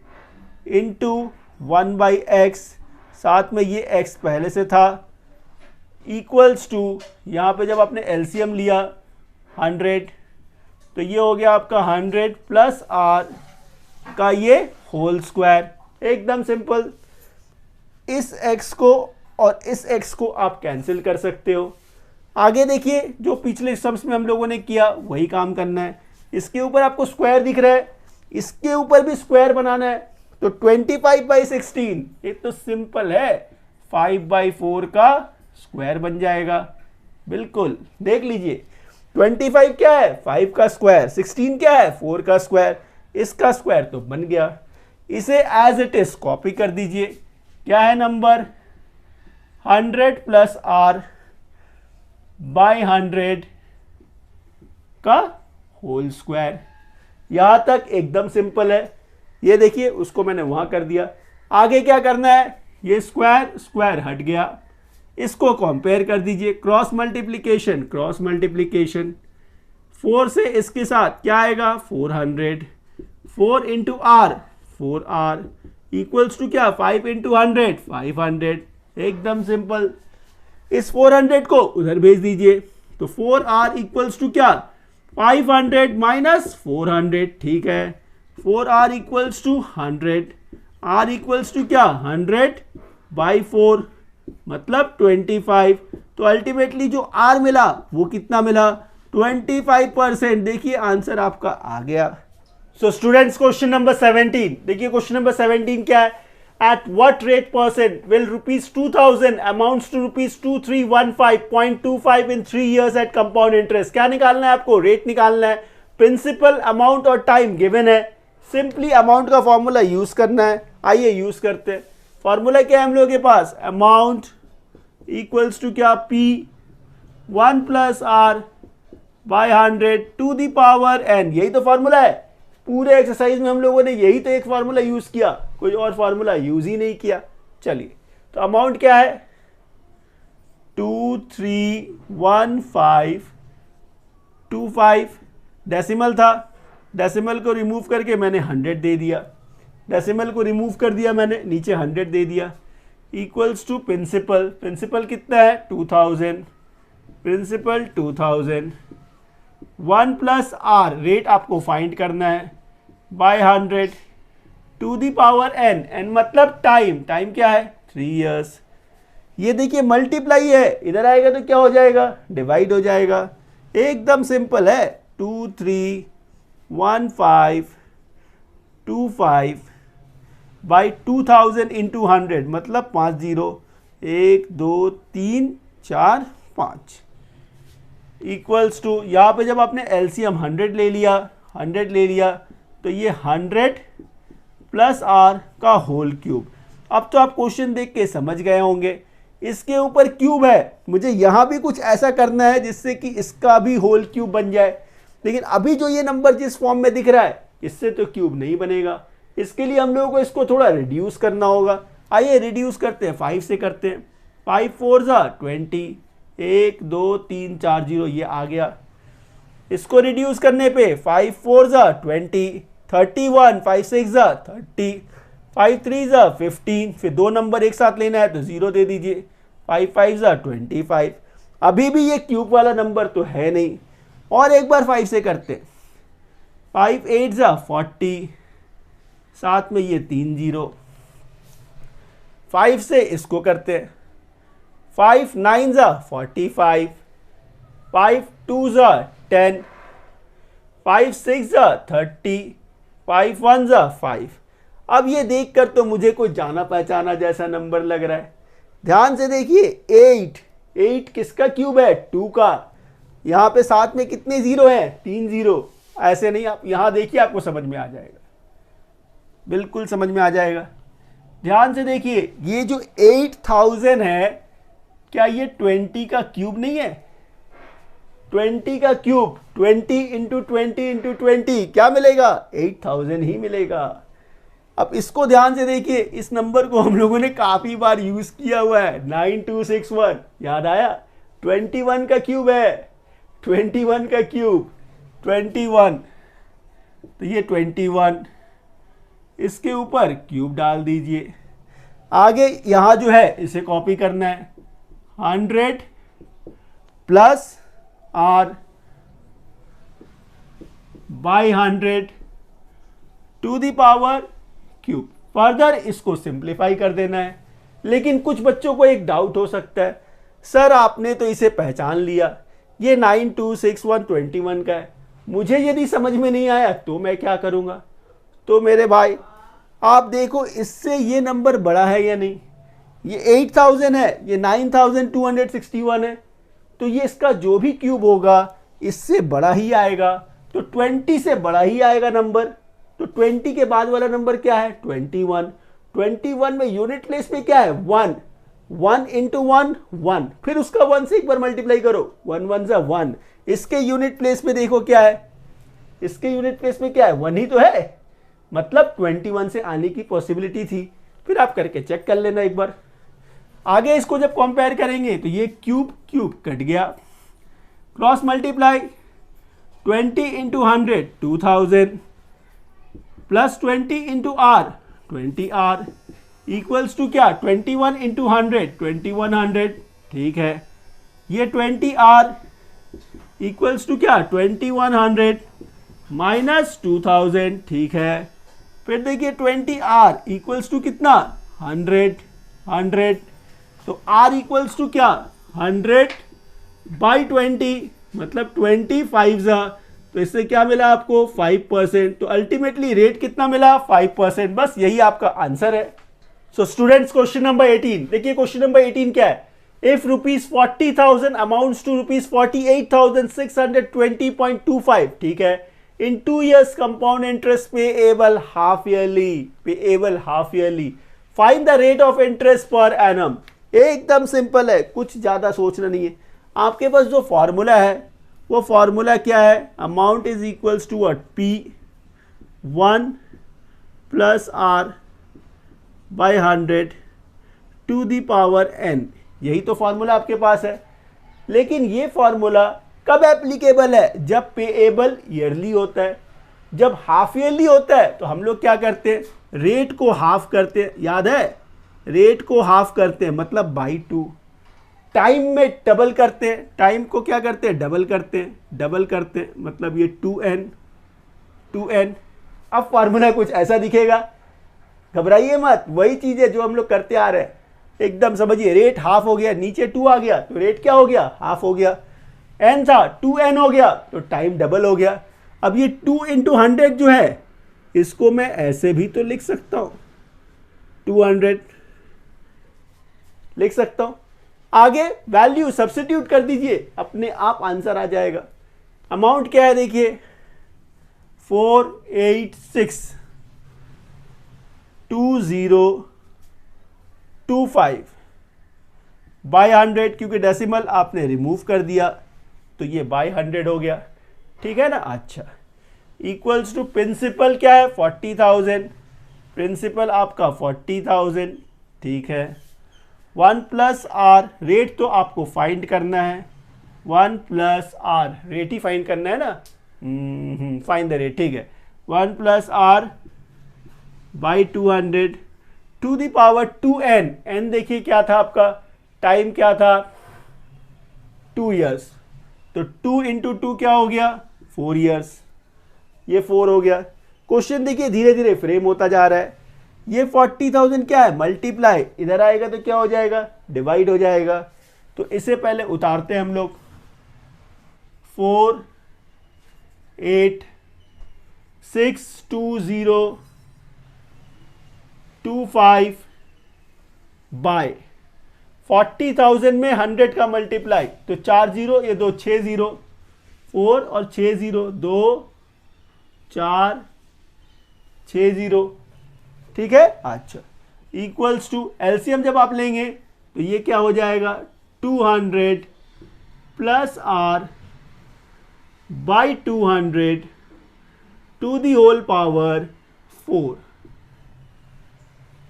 इंटू 1 बाई एक्स, साथ में ये x पहले से था, इक्वल्स टू यहाँ पे जब आपने एलसीएम लिया 100 तो ये हो गया आपका 100 प्लस आर का ये होल स्क्वायर। एकदम सिंपल, इस x को और इस x को आप कैंसिल कर सकते हो। आगे देखिए, जो पिछले सम्स में हम लोगों ने किया वही काम करना है। इसके ऊपर आपको स्क्वायर दिख रहा है, इसके ऊपर भी स्क्वायर बनाना है। तो 25/16 ये तो सिंपल है, 5/4 का स्क्वायर बन जाएगा। बिल्कुल देख लीजिए, 25 क्या है, 5 का स्क्वायर, 16 क्या है, 4 का स्क्वायर, इसका स्क्वायर तो बन गया। इसे एज इट इज कॉपी कर दीजिए। क्या है नंबर, 100 + r/100 का होल स्क्वायर। यहां तक एकदम सिंपल है। ये देखिए, उसको मैंने वहां कर दिया। आगे क्या करना है, ये स्क्वायर स्क्वायर हट गया, इसको कंपेयर कर दीजिए, क्रॉस मल्टीप्लिकेशन 4 से इसके साथ क्या आएगा, 400, 4 × r 4r इक्वल्स टू क्या, 5 × 100 500। एकदम सिंपल। इस 400 को उधर भेज दीजिए, तो 4r इक्वल्स टू क्या, 500 - 400। ठीक है, 4r equals to 100, r equals to क्या, 100/4 मतलब 25। तो अल्टीमेटली जो r मिला वो कितना मिला, 25%। देखिए आंसर आपका आ गया। सो स्टूडेंट्स, क्वेश्चन नंबर 17 देखिए। क्वेश्चन नंबर 17 क्या है, at what rate percent will ₹2000 amounts to ₹2315.25 in 3 years at compound interest. क्या निकालना है आपको, रेट निकालना है। प्रिंसिपल, अमाउंट और टाइम गिवन है। सिंपली अमाउंट का फॉर्मूला यूज करना है। आइए यूज करते हैं। फॉर्मूला क्या है हम लोगों के पास, अमाउंट इक्वल्स टू क्या, P1 + r/100 to the power n। यही तो फॉर्मूला है। पूरे एक्सरसाइज में हम लोगों ने यही तो एक फॉर्मूला यूज किया, कोई और फॉर्मूला यूज ही नहीं किया। चलिए, तो अमाउंट क्या है, 231525। डेसिमल था, डेसिमल को रिमूव करके मैंने 100 दे दिया, डेसिमल को रिमूव कर दिया मैंने, नीचे 100 दे दिया। इक्वल्स टू प्रिंसिपल, प्रिंसिपल कितना है, 2000, प्रिंसिपल 2000। 1 + r रेट आपको फाइंड करना है, by 100 to the power n, n मतलब टाइम, टाइम क्या है, 3 years। ये देखिए मल्टीप्लाई है, इधर आएगा तो क्या हो जाएगा, डिवाइड हो जाएगा। एकदम सिंपल है, 231525 बाई 2000 × 100 मतलब 5 0, 1 2 3 4 5 इक्वल्स टू, यहाँ पे जब आपने एलसीएम 100 ले लिया, 100 ले लिया, तो ये 100 + r का होल क्यूब। अब तो आप क्वेश्चन देख के समझ गए होंगे, इसके ऊपर क्यूब है, मुझे यहाँ भी कुछ ऐसा करना है जिससे कि इसका भी होल क्यूब बन जाए। लेकिन अभी जो ये नंबर जिस फॉर्म में दिख रहा है, इससे तो क्यूब नहीं बनेगा। इसके लिए हम लोगों को इसको थोड़ा रिड्यूस करना होगा। आइए रिड्यूस करते हैं, 5 से करते हैं। 5 4 20, 1 2 3 4 0, ये आ गया। इसको रिड्यूस करने पे 5 4 20, 31, 5 6 30, 5 3 15। फिर दो नंबर एक साथ लेना है तो 0 दे दीजिए, 5 5 25। अभी भी ये क्यूब वाला नंबर तो है नहीं। और एक बार 5 से करते, 5 8 40, साथ में ये 3 0। 5 से इसको करते हैं, 5 9 45, 5 2 10, 5 6 30, 5 1 5। अब ये देखकर तो मुझे कोई जाना पहचाना जैसा नंबर लग रहा है। ध्यान से देखिए, 8 किसका क्यूब है, 2 का। यहाँ पे साथ में कितने 0 हैं, 3 0। ऐसे नहीं, आप यहाँ देखिए, आपको समझ में आ जाएगा, बिल्कुल समझ में आ जाएगा। ध्यान से देखिए, ये जो 8000 है, क्या ये 20 का क्यूब नहीं है, 20 का क्यूब, 20 × 20 × 20 क्या मिलेगा, 8000 ही मिलेगा। अब इसको ध्यान से देखिए, इस नंबर को हम लोगों ने काफी बार यूज किया हुआ है, 9261, याद आया। 21 का क्यूब है, 21 का क्यूब, 21, तो ये 21, इसके ऊपर क्यूब डाल दीजिए। आगे यहां जो है इसे कॉपी करना है, 100 + r by 100 to the power cube. Further इसको सिंप्लीफाई कर देना है, लेकिन कुछ बच्चों को एक डाउट हो सकता है, सर आपने तो इसे पहचान लिया, ये 926121 का है, मुझे यदि समझ में नहीं आया तो मैं क्या करूँगा। तो मेरे भाई आप देखो इससे ये नंबर बड़ा है या नहीं, ये 8000 है, ये 9261 है, तो ये इसका जो भी क्यूब होगा इससे बड़ा ही आएगा, तो 20 से बड़ा ही आएगा नंबर। तो 20 के बाद वाला नंबर क्या है 21। 21 में यूनिट प्लेस में क्या है 1, 1 इंटू 1 1, फिर उसका 1 से एक बार मल्टीप्लाई करो, 1 1 सा 1। इसके यूनिट प्लेस में देखो क्या है, इसके यूनिट प्लेस में क्या है 1 ही तो है, मतलब 21 से आने की पॉसिबिलिटी थी। फिर आप करके चेक कर लेना एक बार। आगे इसको जब कंपेयर करेंगे तो ये क्यूब क्यूब कट गया, cross multiply 20 into 100 2000 plus 20 into R 20 R equals to क्या 21 इंटू 100 2100, ठीक है। ये 20 आर इक्वल्स टू क्या 2100 माइनस 2000, ठीक है। फिर देखिए 20 आर इक्वल्स टू कितना 100, तो आर इक्वल्स टू क्या 100 बाई 20, मतलब 25 तो इससे क्या मिला आपको 5%। तो अल्टीमेटली रेट कितना मिला 5%, बस यही आपका आंसर है। सो स्टूडेंट्स क्वेश्चन नंबर 18 देखिए, क्वेश्चन नंबर 18 क्या है, इफ ₹40,000 अमाउंट्स टू ₹48,620.25, ठीक है, इन 2 years compound interest payable half yearly, find the rate of interest per annum. एकदम सिंपल है, कुछ ज्यादा सोचना नहीं है। आपके पास जो फॉर्मूला है वो फॉर्मूला क्या है, amount is equals to what P1 plus R by 100 to the power n, यही तो फॉर्मूला आपके पास है। लेकिन ये फॉर्मूला कब एप्लीकेबल है, जब पेएबल ईयरली होता है। जब हाफ ईयरली होता है तो हम लोग क्या करते हैं, रेट को हाफ करते हैं, याद है, रेट को हाफ करते हैं मतलब बाई 2। टाइम में डबल करते हैं, टाइम को क्या करते हैं डबल करते हैं, मतलब ये 2n। अब फार्मूला कुछ ऐसा दिखेगा, घबराइए मत, वही चीज है जो हम लोग करते आ रहे हैं। एकदम समझिए, रेट हाफ हो गया, नीचे 2 आ गया तो रेट क्या हो गया हाफ हो गया, n था 2n हो गया तो टाइम डबल हो गया। अब ये 2 इंटू 100 जो है इसको मैं ऐसे भी तो लिख सकता हूं, 200 लिख सकता हूं। आगे वैल्यू सब्स्टिट्यूट कर दीजिए, अपने आप आंसर आ जाएगा। अमाउंट क्या है देखिए 4862025 बाई 100, क्योंकि डेसिमल आपने रिमूव कर दिया तो ये बाई 100 हो गया, ठीक है ना। अच्छा, इक्वल्स टू प्रिंसिपल क्या है 40,000, प्रिंसिपल आपका 40,000, ठीक है। 1 प्लस आर, रेट तो आपको फाइंड करना है, 1 प्लस आर रेट ही फाइंड करना है ना, फाइंड द रेट, ठीक है। 1 plus R by 200 to the power 2n, n देखिए क्या था आपका, टाइम क्या था 2 years, तो 2 इंटू 2 क्या हो गया 4 years, ये 4 हो गया। क्वेश्चन देखिए धीरे धीरे फ्रेम होता जा रहा है। ये 40,000 क्या है मल्टीप्लाई, इधर आएगा तो क्या हो जाएगा डिवाइड हो जाएगा, तो इसे पहले उतारते हैं हम लोग, 4862025 बाय 40,000 में 100 का मल्टीप्लाई, तो 4 जीरो, ये 2 6 जीरो, 4 और 6 जीरो, 2 4 6 जीरो, ठीक है। अच्छा, इक्वल्स टू एलसीएम जब आप लेंगे तो ये क्या हो जाएगा 200 plus R by 200 to the whole power 4।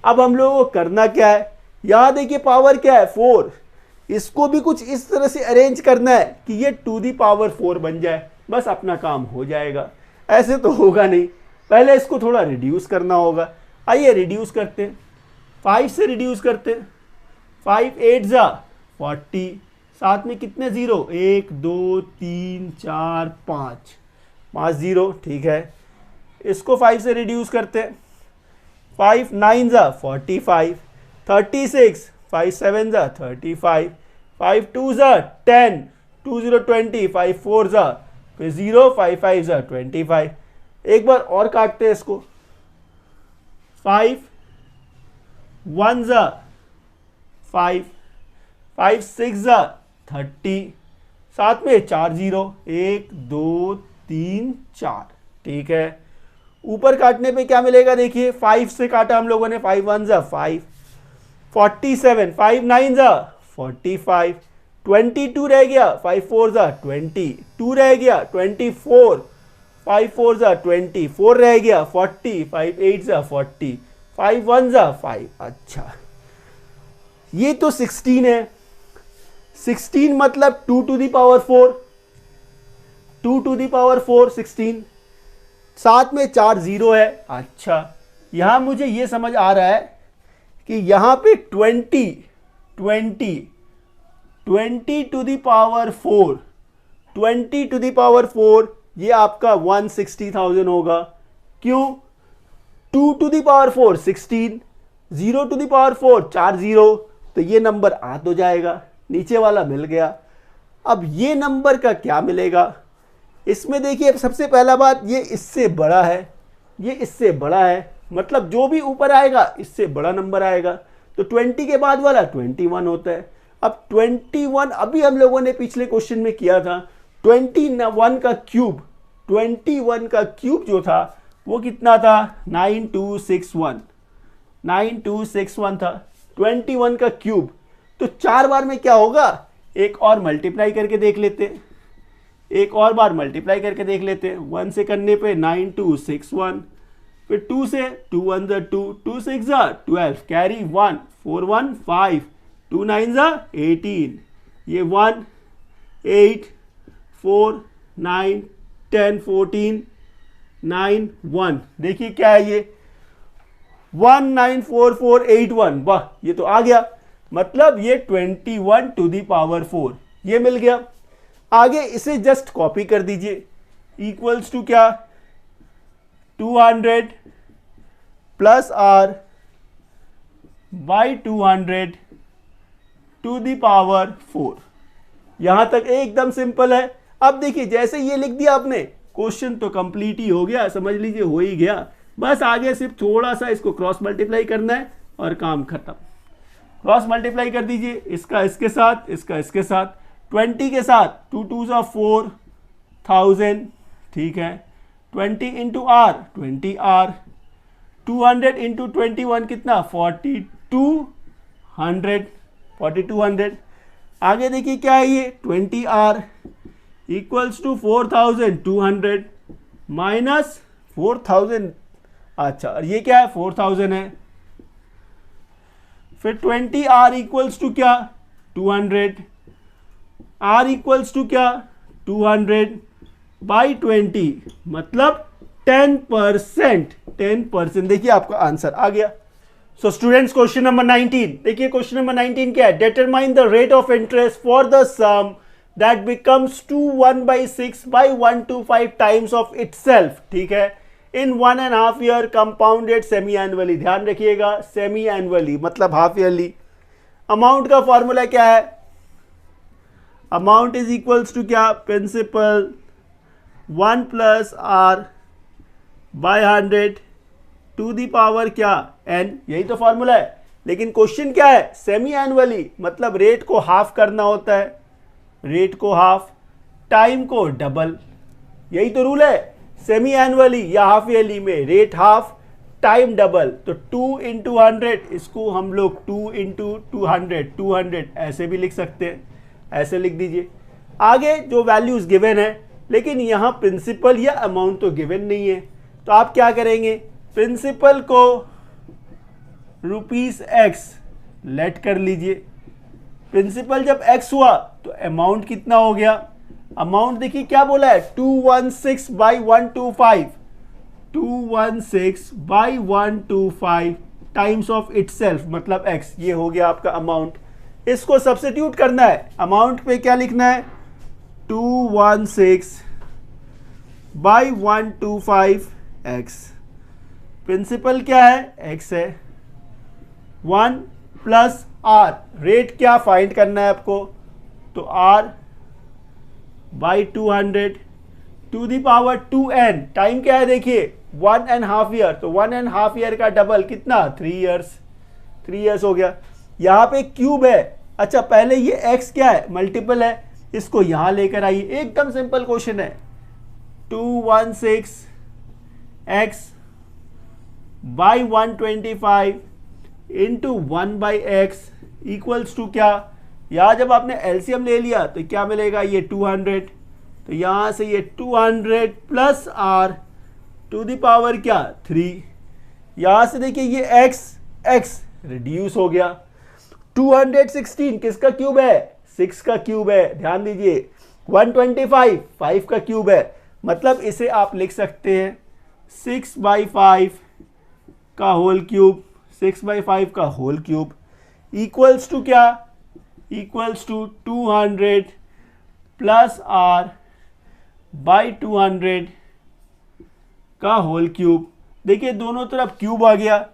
अब हम लोगों को करना क्या है, यहां देखिए पावर क्या है 4, इसको भी कुछ इस तरह से अरेंज करना है कि ये टू दी पावर 4 बन जाए, बस अपना काम हो जाएगा। ऐसे तो होगा नहीं, पहले इसको थोड़ा रिड्यूस करना होगा। आइए रिड्यूस करते हैं, 5 से रिड्यूस करते हैं, 5 8 जा 40, साथ में कितने जीरो 1 2 3 4 5 जीरो, ठीक है। इसको 5 से रिड्यूस करते हैं, 5 9 जा 45, 36, 5 7 जा 35, 5 2 जा 10, 2 0 20, 5 4 जा फिर 0, 5 5 जा 25। एक बार और काटते हैं इसको, 5 1 जा 5, 5 6 जा 30, साथ में 4 0, 1 2 3 4। ठीक है, ऊपर काटने पे क्या मिलेगा देखिए, 5 से काटा हम लोगों ने, 5 1 जा 5, 47, 5 9 जा 45, 22 रह गया, 5 4 जा 20, 2 रह गया 24, 5 4 जा 20, 4 रह गया 40, 5 8 जा 40, 5 1 जा 5। अच्छा, ये तो 16 है, 16 मतलब 2 to the power 4, 2 to the power 4 16, साथ में 4 0 है। अच्छा, यहां मुझे ये समझ आ रहा है कि यहां पे 20 to the power 4, 20 to the power 4 ये आपका 160,000 होगा। क्यों? 2 to the power 4 16, 0 to the power 4 4 0, तो ये नंबर आ तो जाएगा, नीचे वाला मिल गया। अब ये नंबर का क्या मिलेगा, इसमें देखिए सबसे पहला बात, ये इससे बड़ा है, ये इससे बड़ा है, मतलब जो भी ऊपर आएगा इससे बड़ा नंबर आएगा। तो 20 के बाद वाला 21 होता है। अब 21 अभी हम लोगों ने पिछले क्वेश्चन में किया था, 21 का क्यूब, 21 का क्यूब जो था वो कितना था, 9261, 9261 था 21 का क्यूब। तो 4 बार में क्या होगा, एक और मल्टीप्लाई करके देख लेते हैं, एक और बार मल्टीप्लाई करके देख लेते हैं। 1 से करने पे 9261, फिर 2 से 2 1 जा 2, 2 6 जा 12, कैरी 1, 4 1 5, 2 9 जा 18, ये 1 8 4 9 10 14 9 1, देखिए क्या है ये 194481, वाह ये तो आ गया, मतलब ये 21 to the power 4 ये मिल गया। आगे इसे जस्ट कॉपी कर दीजिए, इक्वल्स टू क्या, 200 plus R by 200 to the power 4। यहां तक एकदम सिंपल है। अब देखिए जैसे ये लिख दिया आपने, क्वेश्चन तो कंप्लीट ही हो गया, समझ लीजिए हो ही गया। बस आगे सिर्फ थोड़ा सा इसको क्रॉस मल्टीप्लाई करना है और काम खत्म। क्रॉस मल्टीप्लाई कर दीजिए, इसका इसके साथ, इसका इसके साथ, 20 के साथ 2 2 जा 4000, ठीक है, 20 इंटू आर 20 आर, 200 इंटू 21 कितना 4200। आगे देखिए क्या है ये 20 आर इक्वल्स टू 4200 माइनस 4000। अच्छा, और ये क्या है 4000 है। फिर 20 आर इक्वल्स टू क्या 200, आर इक्वल्स टू क्या 200 बाई 20, मतलब 10%। 10%, देखिए आपका आंसर आ गया। सो स्टूडेंट्स, क्वेश्चन नंबर 19 देखिए, क्वेश्चन नंबर 19 क्या है, determine the rate of interest for the sum that becomes 1/6 by 125 times of itself, ठीक है, in 1.5 year compounded semi annually. ध्यान रखिएगा, सेमी एनुअली मतलब हाफ ईयरली। अमाउंट का फॉर्मूला क्या है, अमाउंट इज इक्वल्स टू क्या, principal 1 plus R by 100 to the power क्या n, यही तो फॉर्मूला है। लेकिन क्वेश्चन क्या है, सेमी एनुअली मतलब रेट को हाफ करना होता है, रेट को हाफ, टाइम को डबल, यही तो रूल है। सेमी एनुअली या हाफ ईयरली में रेट हाफ, टाइम डबल। तो 2 इंटू 100, इसको हम लोग 2 इंटू 200 ऐसे भी लिख सकते हैं, ऐसे लिख दीजिए। आगे जो वैल्यूज गिवन है, लेकिन यहाँ प्रिंसिपल या अमाउंट तो गिवन नहीं है, तो आप क्या करेंगे, प्रिंसिपल को ₹x लेट कर लीजिए। प्रिंसिपल जब x हुआ तो अमाउंट कितना हो गया, अमाउंट देखिए क्या बोला है 216 by 125, 216 by 125 times of itself मतलब x, ये हो गया आपका अमाउंट। इसको सब्स्टिट्यूट करना है, अमाउंट पे क्या लिखना है 216 बाई 125x, प्रिंसिपल क्या है x है 1, प्लस आर, रेट क्या फाइंड करना है आपको, तो R by 200 to the power 2n, time क्या है देखिए 1.5 ईयर, तो 1.5 ईयर का डबल कितना 3 ईयर्स, 3 ईयर्स हो गया। यहाँ पे क्यूब है, अच्छा पहले ये x क्या है मल्टीपल है, इसको यहां लेकर आइए, एकदम सिंपल क्वेश्चन है, 216x by 125 into 1/x equals to क्या, यहाँ जब आपने एलसीएम ले लिया तो क्या मिलेगा, ये 200, तो यहां से ये 200 plus R to the power क्या 3, यहां से देखिए ये x रिड्यूस हो गया, 216 किसका क्यूब है, 6 का क्यूब है, ध्यान दीजिए, 125 5 का क्यूब है, मतलब इसे आप लिख सकते हैं 6/5 का होल क्यूब, 6/5 का होल क्यूब इक्वल्स टू क्या, equals to 200 plus R by 200 का होल क्यूब। देखिए दोनों तरफ क्यूब आ गया,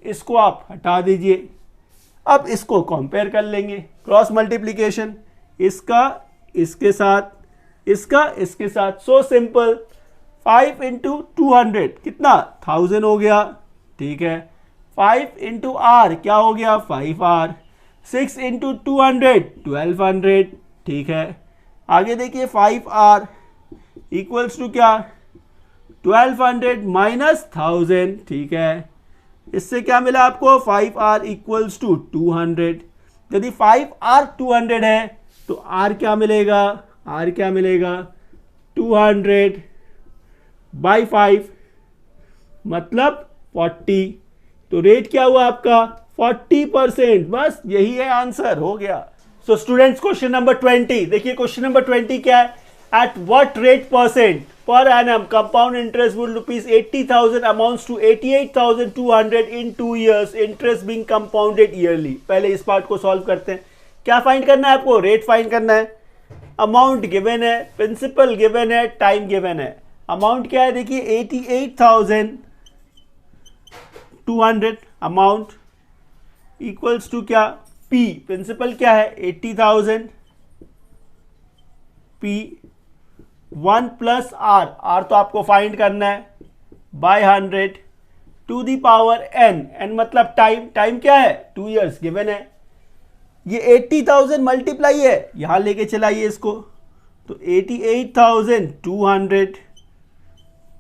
इसको आप हटा दीजिए, अब इसको कंपेयर कर लेंगे, क्रॉस मल्टीप्लिकेशन, इसका इसके साथ, इसका इसके साथ, सो सिंपल, 5 इंटू 200 कितना 1000 हो गया, ठीक है, 5 इंटू आर क्या हो गया 5r, 6 इंटू 200 1200, ठीक है, आगे देखिए 5r इक्वल्स टू क्या 1200 माइनस 1000, ठीक है, इससे क्या मिला आपको 5r इक्वल्स टू 200, यदि 5r 200 है तो r क्या मिलेगा, r क्या मिलेगा 200 बाई 5 मतलब 40, तो रेट क्या हुआ आपका 40%, बस यही है आंसर, हो गया। सो स्टूडेंट्स क्वेश्चन नंबर 20, देखिए क्वेश्चन नंबर 20 क्या है, at what rate percent per annum compound interest would rupees 80,000 amounts to 88,200 in 2 years, interest being compounded yearly। पहले इस पार्ट को सॉल्व करते हैं, क्या फाइंड करना है आपको, रेट फाइंड करना है, अमाउंट गिवन है, प्रिंसिपल गिवन है, टाइम गिवन है, अमाउंट क्या है देखिए 88,200 अमाउंट इक्वल्स टू क्या P, प्रिंसिपल क्या है 80,000 P 1 प्लस आर, आर तो आपको फाइंड करना है by 100 to the power n, n मतलब टाइम, टाइम क्या है 2 इयर्स गिवन है, ये 80,000 मल्टीप्लाई है, यहां लेके चलाइए इसको, तो 88,200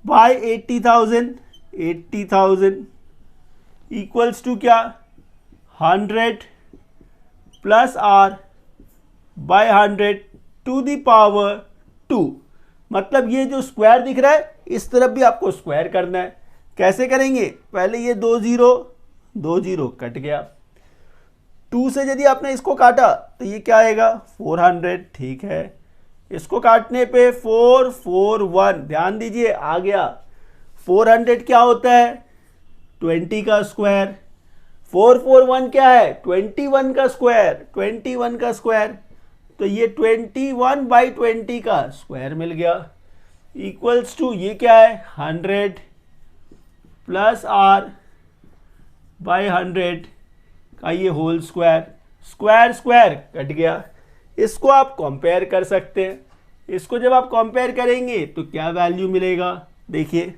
बाय 80,000 इक्वल्स टू क्या 100 plus R by 100 to the power 2, मतलब ये जो स्क्वायर दिख रहा है इस तरफ भी आपको स्क्वायर करना है, कैसे करेंगे, पहले ये 2 0 कट गया, 2 से यदि आपने इसको काटा तो ये क्या आएगा 400, ठीक है, इसको काटने पे 4 4 1, ध्यान दीजिए आ गया, 400 क्या होता है 20 का स्क्वायर, 4 4 1 क्या है 21 का स्क्वायर, 21 का स्क्वायर, तो ये 21/20 का स्क्वायर मिल गया, इक्वल्स टू ये क्या है 100 प्लस आर बाई 100 का ये whole square, square square cut गया, इसको आप कंपेयर कर सकते हैं, इसको जब आप कंपेयर करेंगे तो क्या वैल्यू मिलेगा, देखिए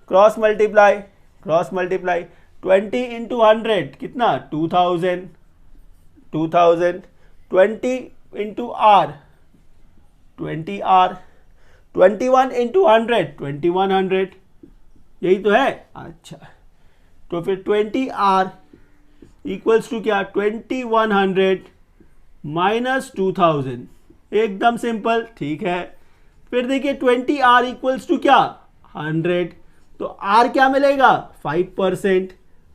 क्रॉस मल्टीप्लाई 20 इंटू 100 कितना 2000, 20 इंटू आर 20r, 21 इंटू 100 2100, यही तो है, अच्छा तो फिर 20r इक्वल्स टू क्या 2100 माइनस 2000, एकदम सिंपल, ठीक है, फिर देखिए 20r इक्वल्स टू क्या 100, तो r क्या मिलेगा 5%,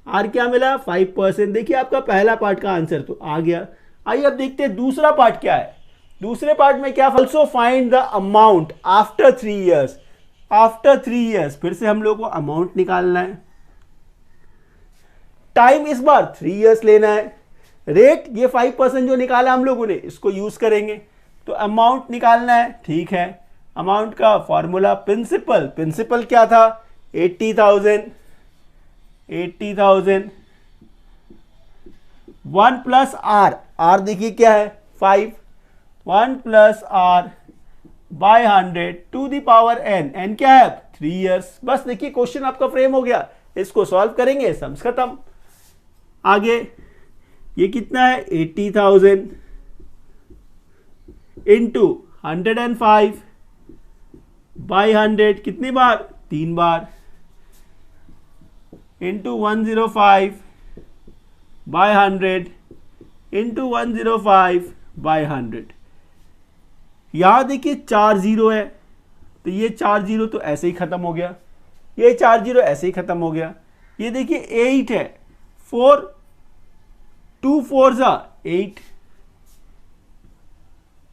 r क्या मिला 5%, देखिए आपका पहला पार्ट का आंसर तो आ गया। आइए अब देखते हैं दूसरा पार्ट क्या है, दूसरे पार्ट में क्या, also find the amount after 3 years, after 3 years फिर से हम लोग को अमाउंट निकालना है, टाइम इस बार 3 इयर्स लेना है, रेट ये 5% जो निकाला हम लोगों ने इसको यूज करेंगे, तो अमाउंट निकालना है, ठीक है, अमाउंट का फॉर्मूला प्रिंसिपल क्या था 80,000 1 प्लस आर, आर देखिए क्या है 5, 1 plus R by 100 to the power N, N क्या है 3 इयर्स। बस देखिए क्वेश्चन आपका फ्रेम हो गया, इसको सॉल्व करेंगे सम्स खत्म। आगे ये कितना है 80,000 इंटू 105 बाई 100 कितनी बार 3 bar into 105 bye 100 into 105 bye 100। यहां देखिए 4 जीरो है, तो ये 4 जीरो तो ऐसे ही खत्म हो गया, ये 4 जीरो ऐसे ही खत्म हो गया। ये देखिए 8 है, 4 2 4 जा 8,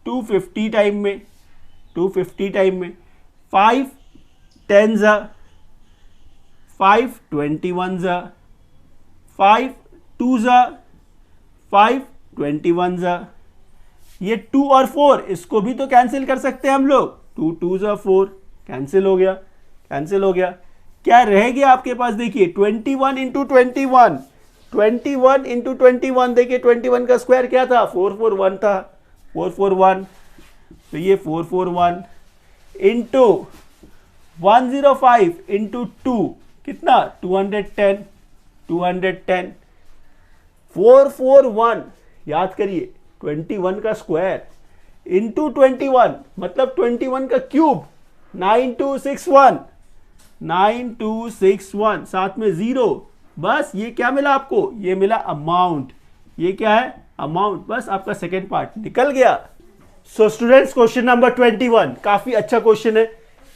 250 टाइम में 250 टाइम में 5 10 जा 5 21 जा 5 2 जा 5 21 जा। ये 2 और 4 इसको भी तो कैंसिल कर सकते हैं हम लोग, 2 2 जा 4 कैंसिल हो गया, कैंसिल हो गया। क्या रह गया आपके पास देखिए 21 इंटू 21, 21 इंटू 21 देखिए 21 का स्क्वायर क्या था 441 था, 441, तो ये 441 इंटू 105 इंटू 2 कितना 210, 210 441 याद करिए 21 का स्क्वायर इंटू 21 मतलब 21 का क्यूब 9261, 9261 साथ में जीरो। बस ये क्या मिला आपको, ये मिला अमाउंट, ये क्या है अमाउंट। बस आपका सेकेंड पार्ट निकल गया। सो स्टूडेंट्स क्वेश्चन नंबर 21 काफी अच्छा क्वेश्चन है।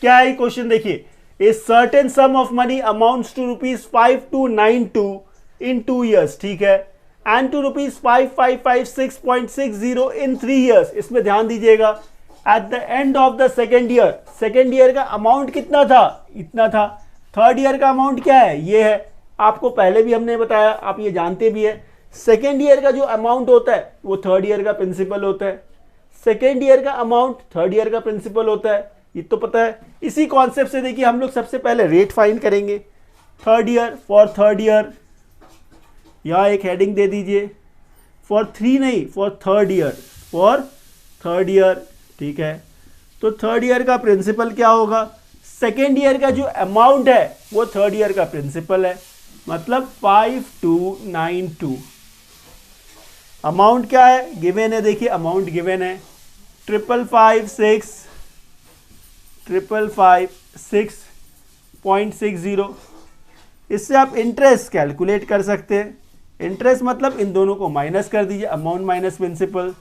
क्या है क्वेश्चन देखिए, a certain sum of money amounts to ₹5292 in 2 years, ठीक है, एंड टू ₹5556.60 इन 3 years। इसमें ध्यान दीजिएगा eight the end of the second year, second year का अमाउंट कितना था, इतना था। थर्ड ईयर का अमाउंट क्या है, ये है, आपको पहले भी हमने बताया, आप ये जानते भी है। सेकेंड ईयर का जो अमाउंट होता है वो थर्ड ईयर का प्रिंसिपल होता है, सेकेंड ईयर का अमाउंट थर्ड ईयर का प्रिंसिपल होता है, ये तो पता है। इसी कॉन्सेप्ट से देखिए हम लोग सबसे पहले रेट फाइंड करेंगे। Third year, for third year यहाँ एक हेडिंग दे दीजिए, फॉर 3 नहीं for third year, for third year, ठीक है। तो थर्ड ईयर का प्रिंसिपल क्या होगा, सेकेंड ईयर का जो अमाउंट है वो थर्ड ईयर का प्रिंसिपल है, मतलब 5292। अमाउंट क्या है गिवन है, देखिए अमाउंट गिवन है 555,6.60। इससे आप इंटरेस्ट कैलकुलेट कर सकते हैं। इंटरेस्ट मतलब इन दोनों को माइनस कर दीजिए, अमाउंट माइनस प्रिंसिपल,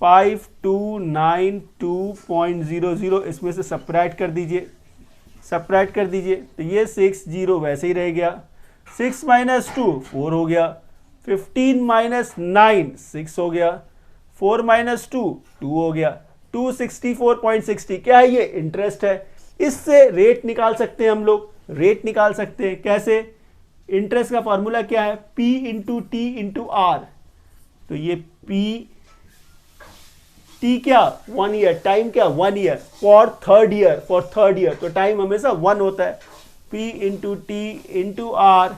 5292.00 इसमें से सब्ट्रैक्ट कर दीजिए, सब्ट्रैक्ट कर दीजिए, तो ये 6 जीरो वैसे ही रह गया, 6 माइनस 2 4 हो गया, 15 माइनस 9 6 हो गया, 4 माइनस 2 2 हो गया, 264.60 क्या है ये इंटरेस्ट है। इससे रेट निकाल सकते हैं हम लोग, रेट निकाल सकते हैं कैसे, इंटरेस्ट का फॉर्मूला क्या है P into T into R. तो ये P T क्या 1 ईयर, टाइम क्या 1 year, for third year, for third year तो टाइम हमेशा 1 होता है, P into T into R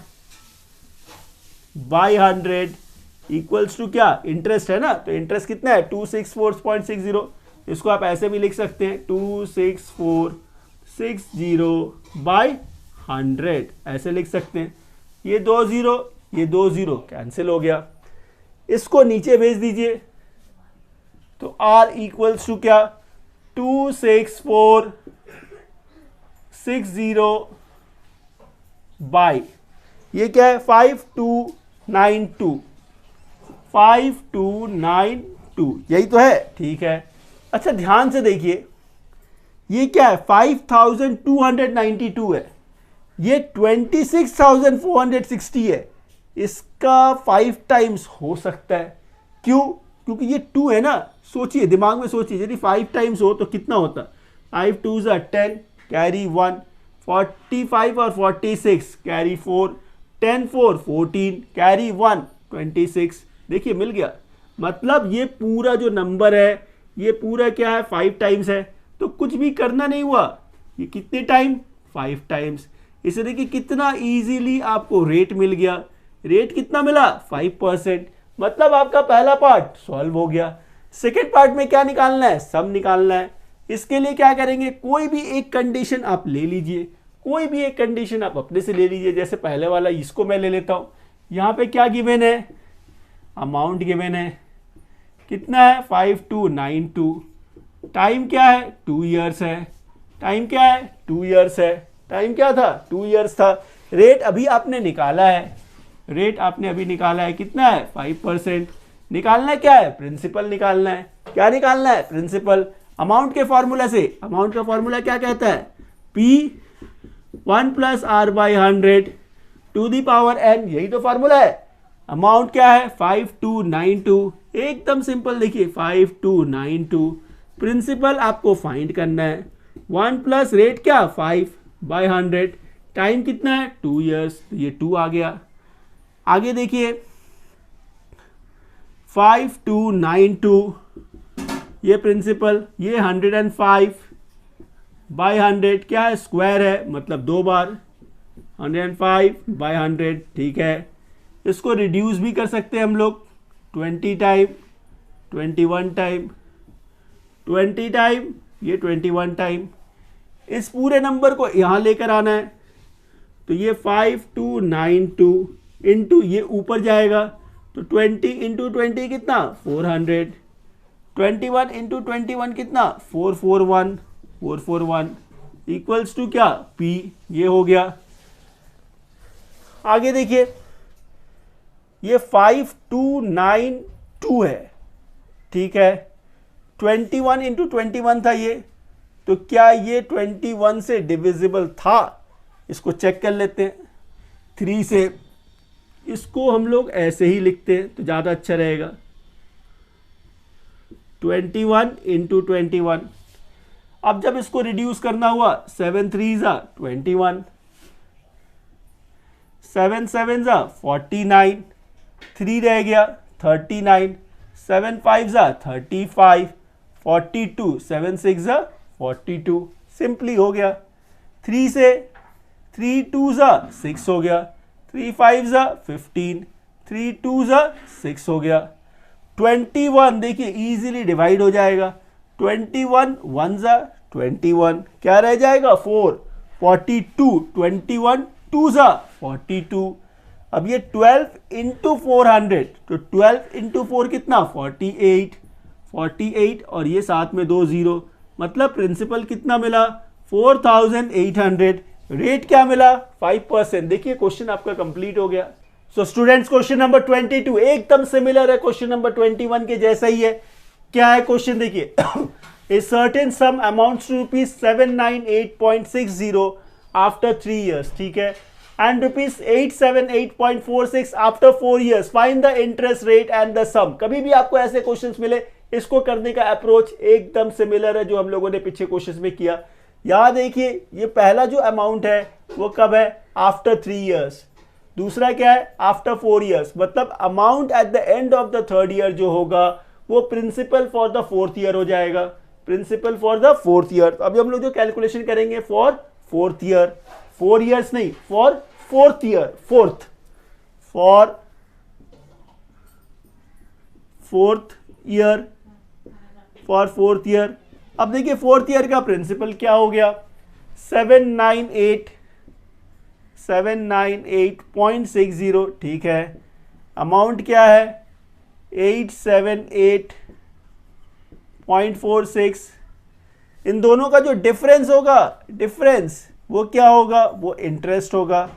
by 100 equals to क्या इंटरेस्ट है ना, तो इंटरेस्ट कितना है 264.60। इसको आप ऐसे भी लिख सकते हैं 26460 बाई 100 ऐसे लिख सकते हैं। ये 2 जीरो, ये 2 जीरो कैंसिल हो गया, इसको नीचे भेज दीजिए, तो R इक्वल्स टू क्या 26460 बाई ये क्या है 5292, 5292 यही तो है, ठीक है। अच्छा ध्यान से देखिए ये क्या है 5292 है, ये 26,460 है, इसका 5 टाइम्स हो सकता है। क्यों, क्योंकि ये 2 है ना, सोचिए दिमाग में सोचिए, यदि 5 टाइम्स हो तो कितना होता, 5 2 10 कैरी 1, 45 और 46 कैरी 4, 10 4 14 कैरी 1 26। देखिए मिल गया, मतलब ये पूरा जो नंबर है ये पूरा क्या है 5 टाइम्स है, तो कुछ भी करना नहीं हुआ, ये कितने टाइम 5 टाइम्स। इसे देखिए कितना इजीली आपको रेट मिल गया, रेट कितना मिला 5%, मतलब आपका पहला पार्ट सॉल्व हो गया। सेकेंड पार्ट में क्या निकालना है, सम निकालना है। इसके लिए क्या करेंगे, कोई भी एक कंडीशन आप ले लीजिए, कोई भी एक कंडीशन आप अपने से ले लीजिए। जैसे पहले वाला इसको मैं ले लेता हूं। यहां पे क्या गिवन है, अमाउंट गिवन है, कितना है 5292। टाइम क्या है 2 इयर्स है, टाइम क्या है 2 इयर्स है, टाइम क्या था 2 इयर्स था। रेट अभी आपने निकाला है, रेट आपने अभी निकाला है, कितना है 5%। निकालना क्या है, प्रिंसिपल निकालना है। क्या निकालना है, प्रिंसिपल। अमाउंट के फॉर्मूला से, अमाउंट का फॉर्मूला क्या कहता है, P1 + R/100 to the power n, यही तो फॉर्मूला है। अमाउंट क्या है 5292, एकदम सिंपल। देखिए 5292, प्रिंसिपल आपको फाइंड करना है। 1 प्लस रेट क्या 5/100, टाइम कितना है 2 इयर्स, ये 2 आ गया। आगे देखिए 5292, ये प्रिंसिपल, ये 105/100 क्या है, स्क्वायर है, मतलब 2 बार 105/100, ठीक है। इसको रिड्यूस भी कर सकते हैं हम लोग, 20 टाइम, 21 टाइम, 20 टाइम, ये 21 टाइम। इस पूरे नंबर को यहां लेकर आना है, तो ये 5292 इंटू ये ऊपर जाएगा, तो 20 इंटू 20 कितना 400, 21 इंटू 21 कितना 441 इक्वल्स टू क्या P, ये हो गया। आगे देखिए ये 5292 है, ठीक है। 21 इंटू 21 था ये, तो क्या ये 21 से डिविजिबल था, इसको चेक कर लेते हैं। 3 से, इसको हम लोग ऐसे ही लिखते हैं तो ज़्यादा अच्छा रहेगा, 21 इंटू 21। अब जब इसको रिड्यूस करना हुआ, 7 3 21, 7 7 49, 3 रह गया 39, 7 5 35, 42, 7 6 42, सिंपली हो गया। 3 से 3 2 6 हो गया, 3 5 15, 3 2 6 हो गया। 21 देखिए इजीली डिवाइड हो जाएगा, 21 1 21, क्या रह जाएगा 4, 42, 21 2 42। अब ये 12 इंटू 400, तो 12 इंटू 4 कितना 48, और ये साथ में 2 0, मतलब प्रिंसिपल कितना मिला 4800। रेट क्या मिला 5%। देखिए क्वेश्चन आपका कंप्लीट हो गया। सो स्टूडेंट्स, क्वेश्चन नंबर 22 एकदम सिमिलर है क्वेश्चन नंबर 21 के जैसा ही है। क्या है क्वेश्चन, देखिए a certain sum amounts to ₹798.60 after 3 years, ठीक है, and ₹878.46 after 4 years, find the interest rate and the sum. कभी भी आपको ऐसे क्वेश्चंस मिले, इसको करने का अप्रोच एकदम सिमिलर है जो हम लोगों ने पिछले क्वेश्चंस में किया। यहां देखिए ये पहला जो अमाउंट है वो कब है, आफ्टर 3 इयर्स। दूसरा क्या है, आफ्टर 4 इयर्स, मतलब amount at the end of the 3rd year जो होगा वो principal for the 4th year हो जाएगा, principal for the 4th year. तो अभी हम लोग जो कैलकुलेशन करेंगे फॉर 4th ईयर, 4 इयर्स नहीं, for 4th year, for 4th year, for 4th year. अब देखिए 4th ईयर का प्रिंसिपल क्या हो गया, 798.60, ठीक है। अमाउंट क्या है 878.46। इन दोनों का जो डिफरेंस होगा, डिफरेंस वो क्या होगा, वो इंटरेस्ट होगा,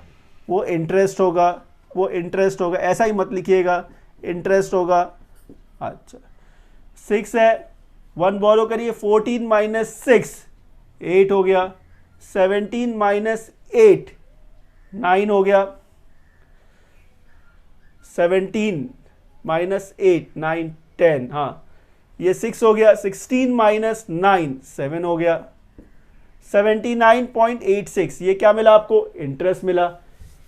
वो इंटरेस्ट होगा, वो इंटरेस्ट होगा। ऐसा ही मत लिखिएगा, इंटरेस्ट होगा। अच्छा 6 है, 1 बोरो करिए, 14 माइनस 6 8 हो गया, 17 माइनस 8 9 हो गया, 17 माइनस 8 9 10, हाँ ये 6 हो गया, 16 माइनस 9 7 हो गया, 79.86, ये क्या मिला आपको, इंटरेस्ट मिला।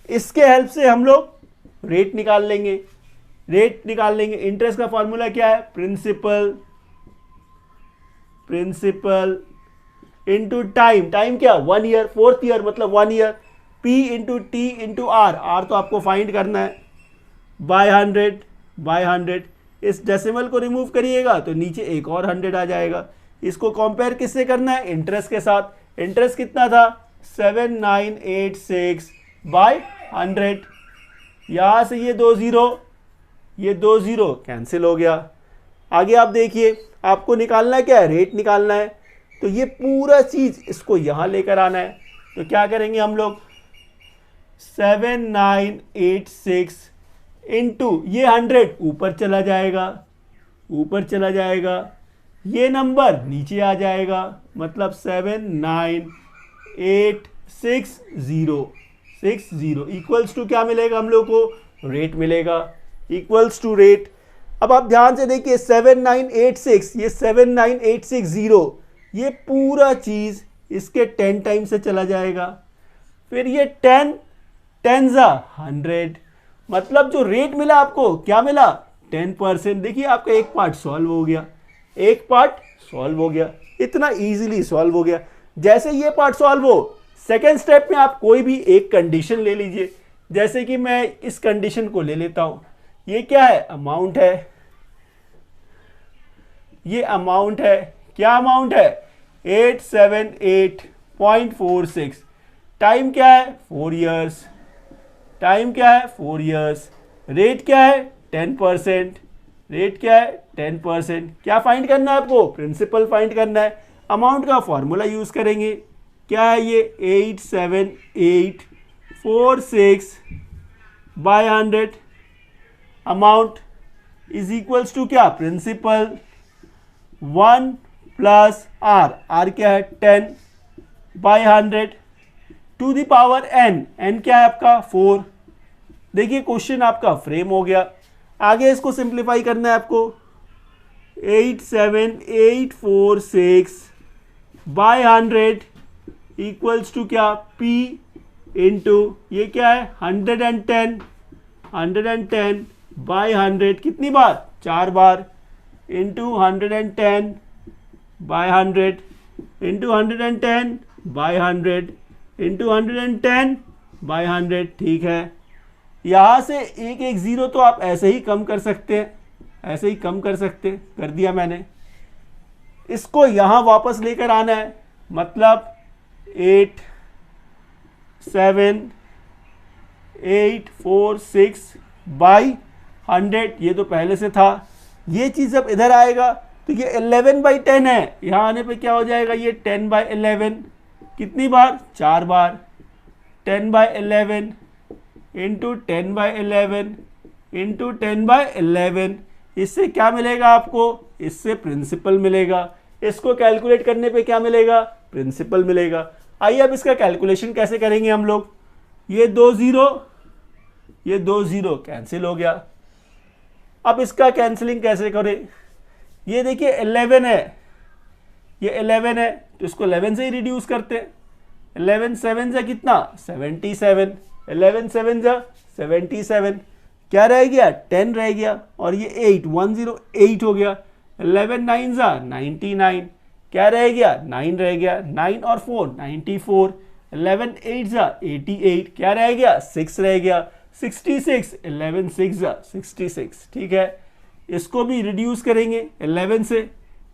इसके हेल्प से हम लोग रेट निकाल लेंगे, रेट निकाल लेंगे। इंटरेस्ट का फॉर्मूला क्या है, प्रिंसिपल इंटू टाइम, टाइम क्या 1 ईयर, 4th ईयर मतलब 1 year, P into T into R, R तो आपको फाइंड करना है, बाय 100, बाय 100। इस डेसिमल को रिमूव करिएगा तो नीचे एक और 100 आ जाएगा। इसको कंपेयर किससे करना है? इंटरेस्ट के साथ। इंटरेस्ट कितना था? 7986 बाय 100। यहाँ से ये 2 जीरो कैंसिल हो गया। आगे आप देखिए, आपको निकालना है क्या है? रेट निकालना है। तो ये पूरा चीज इसको यहां लेकर आना है। तो क्या करेंगे हम लोग? 7986 इंटू ये 100 ऊपर चला जाएगा, ये नंबर नीचे आ जाएगा, मतलब 79860 इक्वल्स टू क्या मिलेगा हम लोग को? रेट मिलेगा, इक्वल्स टू रेट। अब आप ध्यान से देखिए 7986, ये 79860, ये पूरा चीज इसके 10 टाइम से चला जाएगा। फिर ये 10 100, मतलब जो रेट मिला आपको क्या मिला? 10%। देखिए आपका एक पार्ट सॉल्व हो गया, इतना इजीली सॉल्व हो गया। जैसे ये पार्ट सॉल्व हो, सेकेंड स्टेप में आप कोई भी एक कंडीशन ले लीजिए। जैसे कि मैं इस कंडीशन को ले लेता हूं। ये क्या है? अमाउंट है। ये अमाउंट है, क्या अमाउंट है? 878.46। टाइम क्या है? 4 इयर्स। टाइम क्या है? 4 इयर्स। रेट क्या है? 10%। रेट क्या है? 10%। क्या फाइंड करना है आपको? प्रिंसिपल फाइंड करना है। अमाउंट का फॉर्मूला यूज करेंगे। क्या है ये? 87846 by 100। Amount is equals to क्या? Principal 1 plus R. आर क्या है? 10 by 100 to the power N. N क्या है आपका? 4। देखिए क्वेश्चन आपका फ्रेम हो गया। आगे इसको सिंप्लीफाई करना है आपको। 87846 बाय 100 इक्वल्स टू क्या? पी इंटू ये क्या है? 110 बाय 100 कितनी बार? 4 बार। Into 110 by 100 into 110 by 100 into 110 by 100। ठीक है, यहां से एक एक जीरो तो आप ऐसे ही कम कर सकते हैं, कर दिया मैंने। इसको यहां वापस लेकर आना है, मतलब 87846 बाई 100, ये तो पहले से था। ये चीज जब इधर आएगा तो ये 11/10 है, यहां आने पे क्या हो जाएगा? ये 10/11। कितनी बार? 4 बार। 10/11 इंटू 10/11 इंटू 10/11। इससे क्या मिलेगा आपको? इससे प्रिंसिपल मिलेगा। इसको कैलकुलेट करने पे क्या मिलेगा? प्रिंसिपल मिलेगा। आइए अब इसका कैलकुलेशन कैसे करेंगे हम लोग। ये 2 जीरो कैंसिल हो गया। अब इसका कैंसिलिंग कैसे करें? ये देखिए 11 है, ये 11 है तो इसको 11 से ही रिड्यूस करते हैं। 11 7 जा कितना? 77। 11 7 जा 77। क्या रह गया? 10 रह गया। और ये 108 हो गया। 11 9 जा 99। क्या रह गया? 9 रह गया। 9 और 4 94। 11 8 जा 88। क्या रह गया? 6 रह गया। 66। 11 6 जा 66। ठीक है, इसको भी रिड्यूस करेंगे 11 से।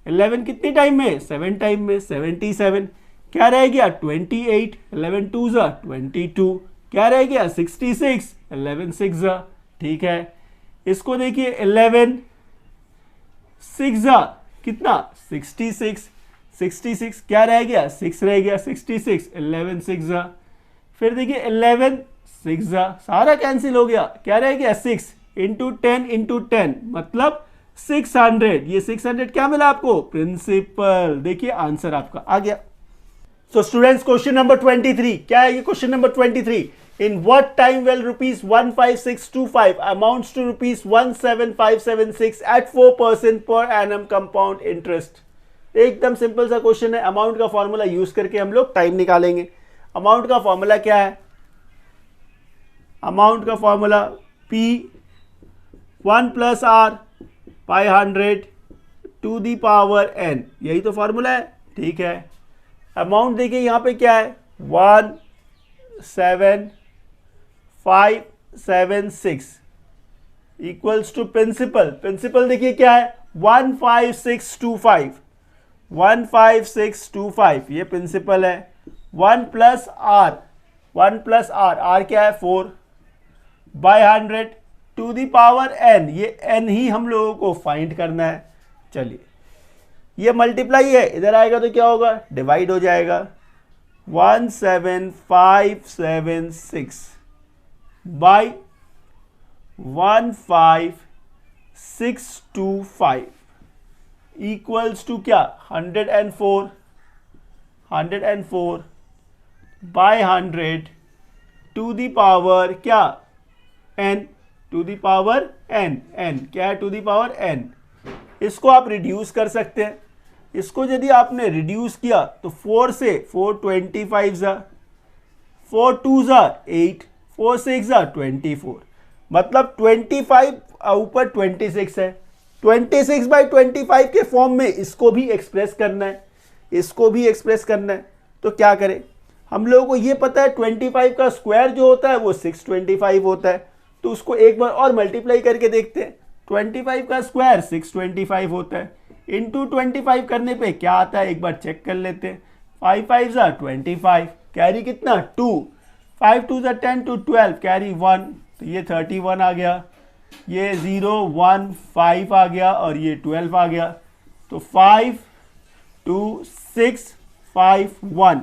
11 कितने टाइम में? 7 टाइम में। 77। क्या रह गया? 28। 11 2 जा 22। क्या रह गया? 66। 11 6 जा। ठीक है, इसको देखिए 11 6 जा कितना? 66। 66 क्या रह गया? 6 रह गया। 66। 11 6 जा। फिर देखिए 11 6 जा, सारा कैंसिल हो गया। क्या रह गया? 6 इंटू 10 मतलब 600। ये 600 क्या मिला आपको? प्रिंसिपल। देखिए आंसर आपका आ गया। सो स्टूडेंट्स, क्वेश्चन नंबर 23 क्या है? ये question number 23, in what time will ₹15625 amounts to ₹17576 at 4% per annum compound interest. एकदम सिंपल सा क्वेश्चन है। अमाउंट का फॉर्मूला यूज करके हम लोग टाइम निकालेंगे। अमाउंट का फॉर्मूला क्या है? अमाउंट का formula P 1 plus R by 100 to the power n, यही तो फॉर्मूला है। ठीक है, अमाउंट देखिए यहां पे क्या है? 17576। इक्वल्स टू प्रिंसिपल, प्रिंसिपल देखिए क्या है 15625, 15625 ये प्रिंसिपल है। 1 plus R, 1 plus R, R क्या है 4 by 100 to the power n, ये n ही हम लोगों को फाइंड करना है। चलिए ये मल्टीप्लाई है, इधर आएगा तो क्या होगा, डिवाइड हो जाएगा। 17576 बाय 15625 इक्वल्स टू क्या 104, 104 बाय 100 टू दी पावर क्या n, to the power n, n क्या है टू दी पावर n। इसको आप रिड्यूस कर सकते हैं, इसको यदि आपने रिड्यूस किया तो 4 से 4 25 जा, 4 2 जा 8, 4 6 जा 24, मतलब 25 ऊपर 26 है, 26 बाई 25 के फॉर्म में इसको भी एक्सप्रेस करना है, इसको भी एक्सप्रेस करना है। तो क्या करें, हम लोगों को ये पता है 25 का स्क्वायर जो होता है वो 625 होता है, तो उसको एक बार और मल्टीप्लाई करके देखते हैं। 25 का स्क्वायर 625 होता है, इंटू 25 करने पे क्या आता है एक बार चेक कर लेते हैं। 5 5 जा 25, कैरी कितना 2, 5 2 जा 10 टू 12, कैरी 1, तो ये 31 आ गया, ये 0 1 5 आ गया और ये 12 आ गया, तो 5 2 6 5 1,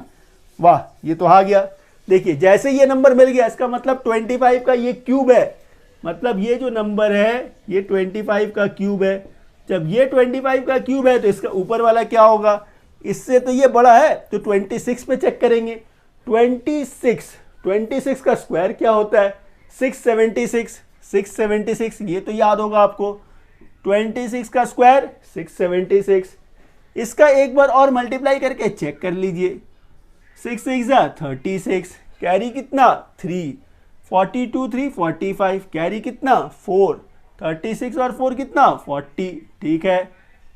वाह ये तो आ गया। देखिए जैसे ये नंबर मिल गया इसका मतलब 25 का ये क्यूब है, मतलब ये जो नंबर है ये 25 का क्यूब है। जब ये 25 का क्यूब है तो इसका ऊपर वाला क्या होगा, इससे तो ये बड़ा है, तो 26 पे चेक करेंगे। 26 का स्क्वायर क्या होता है 676, 676 ये तो याद होगा आपको, 26 का स्क्वायर 676। इसका एक बार और मल्टीप्लाई करके चेक कर लीजिए, 6 6 जा 36, कैरी कितना 3, 42 3 45, कैरी कितना 4, 36 और 4 कितना 40, ठीक है।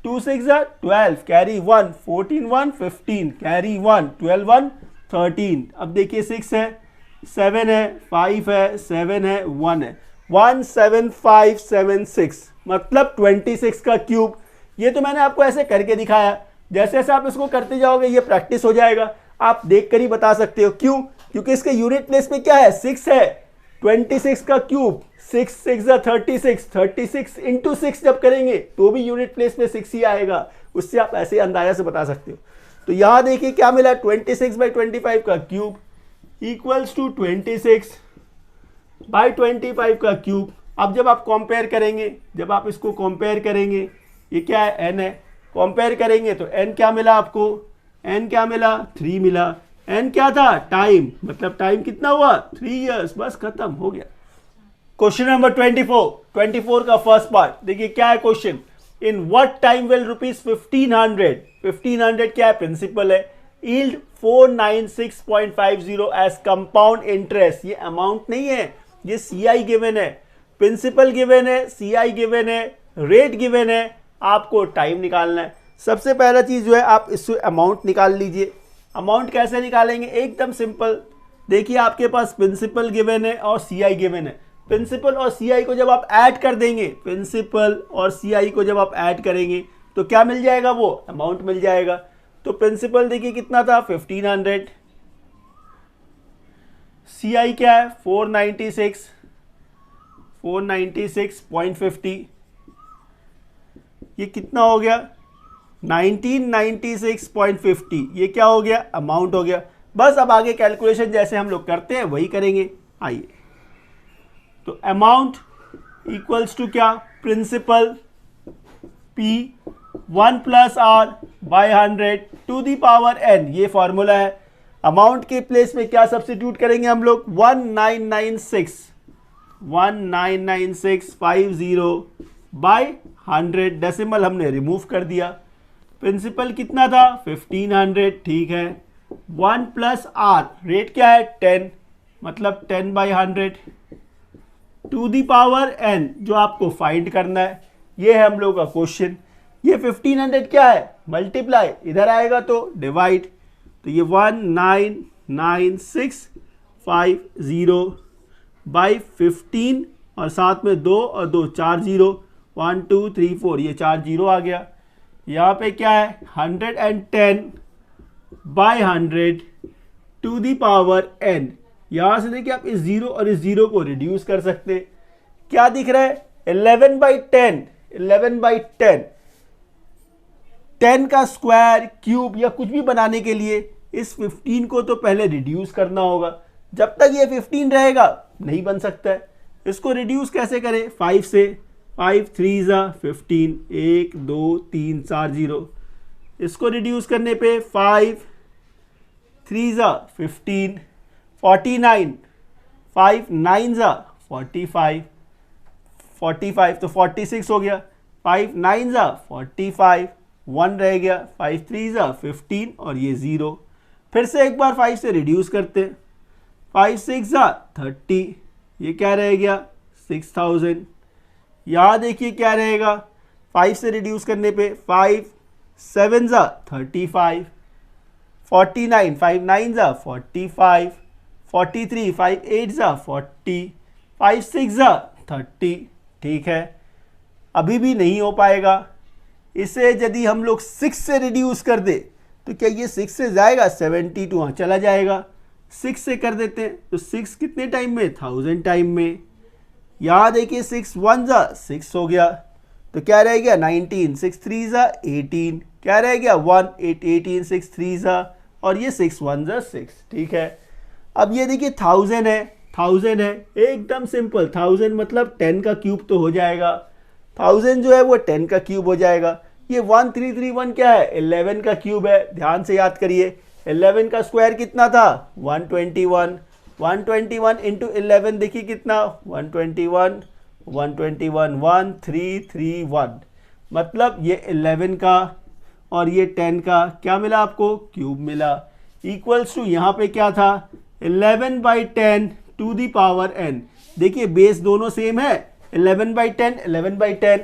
2 6 जा 12, कैरी 1, 14 1 15, कैरी 1, 12 1 13। अब देखिए 6 है, 7 है, 5 है, 7 है, 1 है, 17576 मतलब 26 का क्यूब। ये तो मैंने आपको ऐसे करके दिखाया, जैसे जैसे आप इसको करते जाओगे ये प्रैक्टिस हो जाएगा, आप देख कर ही बता सकते हो। क्यों, क्योंकि इसके यूनिट प्लेस में क्या है 6 है, 26 का क्यूब 6 6 जा 36, 36 इंटू 6 जब करेंगे तो भी यूनिट प्लेस में 6 ही आएगा, उससे आप ऐसे अंदाजा से बता सकते हो। तो यहां देखिए क्या मिला 26 बाई 25 का क्यूब इक्वल्स टू 26 बाई 25 का क्यूब। अब जब आप कंपेयर करेंगे, जब आप इसको कंपेयर करेंगे, ये क्या है n है, कंपेयर करेंगे तो n क्या मिला आपको, n क्या मिला 3 मिला। n क्या था टाइम, मतलब टाइम कितना हुआ 3 इयर्स, बस खत्म हो गया। क्वेश्चन नंबर 24 का फर्स्ट पार्ट देखिए क्या है question, in what time will rupees 1500 क्या है प्रिंसिपल है, यील्ड 496.50 एज कंपाउंड इंटरेस्ट। ये अमाउंट नहीं है, ये CI गिवन है, प्रिंसिपल गिवन है, CI गिवन है, रेट गिवन है, आपको टाइम निकालना है। सबसे पहला चीज जो है आप इससे अमाउंट निकाल लीजिए। अमाउंट कैसे निकालेंगे, एकदम सिंपल, देखिए आपके पास प्रिंसिपल गिवन है और CI गिवन है। प्रिंसिपल और CI को जब आप ऐड कर देंगे, प्रिंसिपल और CI को जब आप ऐड करेंगे तो क्या मिल जाएगा, वो अमाउंट मिल जाएगा। तो प्रिंसिपल देखिए कितना था 1500, CI क्या है 496.50, ये कितना हो गया 1996.50, ये क्या हो गया अमाउंट हो गया। बस अब आगे कैलकुलेशन जैसे हम लोग करते हैं वही करेंगे। आइए, तो अमाउंट इक्वल्स टू क्या, principal P 1 plus R by 100 to the power n, ये फॉर्मूला है। अमाउंट के प्लेस में क्या सब्स्टिट्यूट करेंगे हम लोग, 199650 बाय 100, डेसिमल हमने रिमूव कर दिया। प्रिंसिपल कितना था 1500, ठीक है। 1 प्लस R, रेट क्या है 10, मतलब 10 by 100 to the power n, जो आपको फाइंड करना है। ये है हम लोग का क्वेश्चन। ये 1500 क्या है मल्टीप्लाई, इधर आएगा तो डिवाइड, तो ये 199,650 बाई 15 और साथ में 2 और 2 4 जीरो, 1 2 3 4, ये 4 जीरो आ गया। यहाँ पे क्या है 110/100 टू दी पावर n। यहां से देखिए आप इस जीरो और इस जीरो को रिड्यूस कर सकते हैं। क्या दिख रहा है 11/10, 11/10। 10 का स्क्वायर, क्यूब या कुछ भी बनाने के लिए इस 15 को तो पहले रिड्यूस करना होगा। जब तक ये 15 रहेगा नहीं बन सकता है। इसको रिड्यूस कैसे करें 5 से, 5 3 ज़ा 15, 1 2 3 4 जीरो। इसको रिड्यूस करने पे 5 3 ज़ा 15, 49, 5 9 ज़ा 45, 45 तो 46 हो गया, 5 9 ज़ा 45, 1 रह गया, 5 3 ज़ा 15 और ये 0। फिर से एक बार 5 से रिड्यूस करते हैं, 5 6 ज़ा 30, ये क्या रह गया 6000। यहाँ देखिए क्या रहेगा 5 से रिड्यूस करने पे 5 7 ज़ा 35, 49, 5 9 ज़ा 45, 43, 5 8 ज़ा 40, 5 6 ज़ा 30। ठीक है, अभी भी नहीं हो पाएगा। इसे यदि हम लोग 6 से रिड्यूस कर दे तो क्या ये 6 से जाएगा 72, वहाँ चला जाएगा। 6 से कर देते हैं तो 6 कितने टाइम में 1000 टाइम में। यहाँ देखिए 6 1 ज़ा 6 हो गया तो क्या रह गया 19, 6 3 ज़ा 18, क्या रह गया 1 8 18, 6 3 ज़ा और ये 6 1 ज़ा 6। ठीक है, अब ये देखिए 1000 है, 1000 है, एकदम सिंपल। 1000 मतलब 10 का क्यूब तो हो जाएगा। 1000 जो है वो 10 का क्यूब हो जाएगा। ये 1331 क्या है 11 का क्यूब है। ध्यान से याद करिए 11 का स्क्वायर कितना था 121, 121 इंटू 11 देखिए कितना 121, 121 1331, मतलब ये 11 का और ये 10 का क्या मिला आपको क्यूब मिला। इक्वल्स टू यहाँ पे क्या था 11/10 टू दी पावर n। देखिए बेस दोनों सेम है 11/10, 11/10।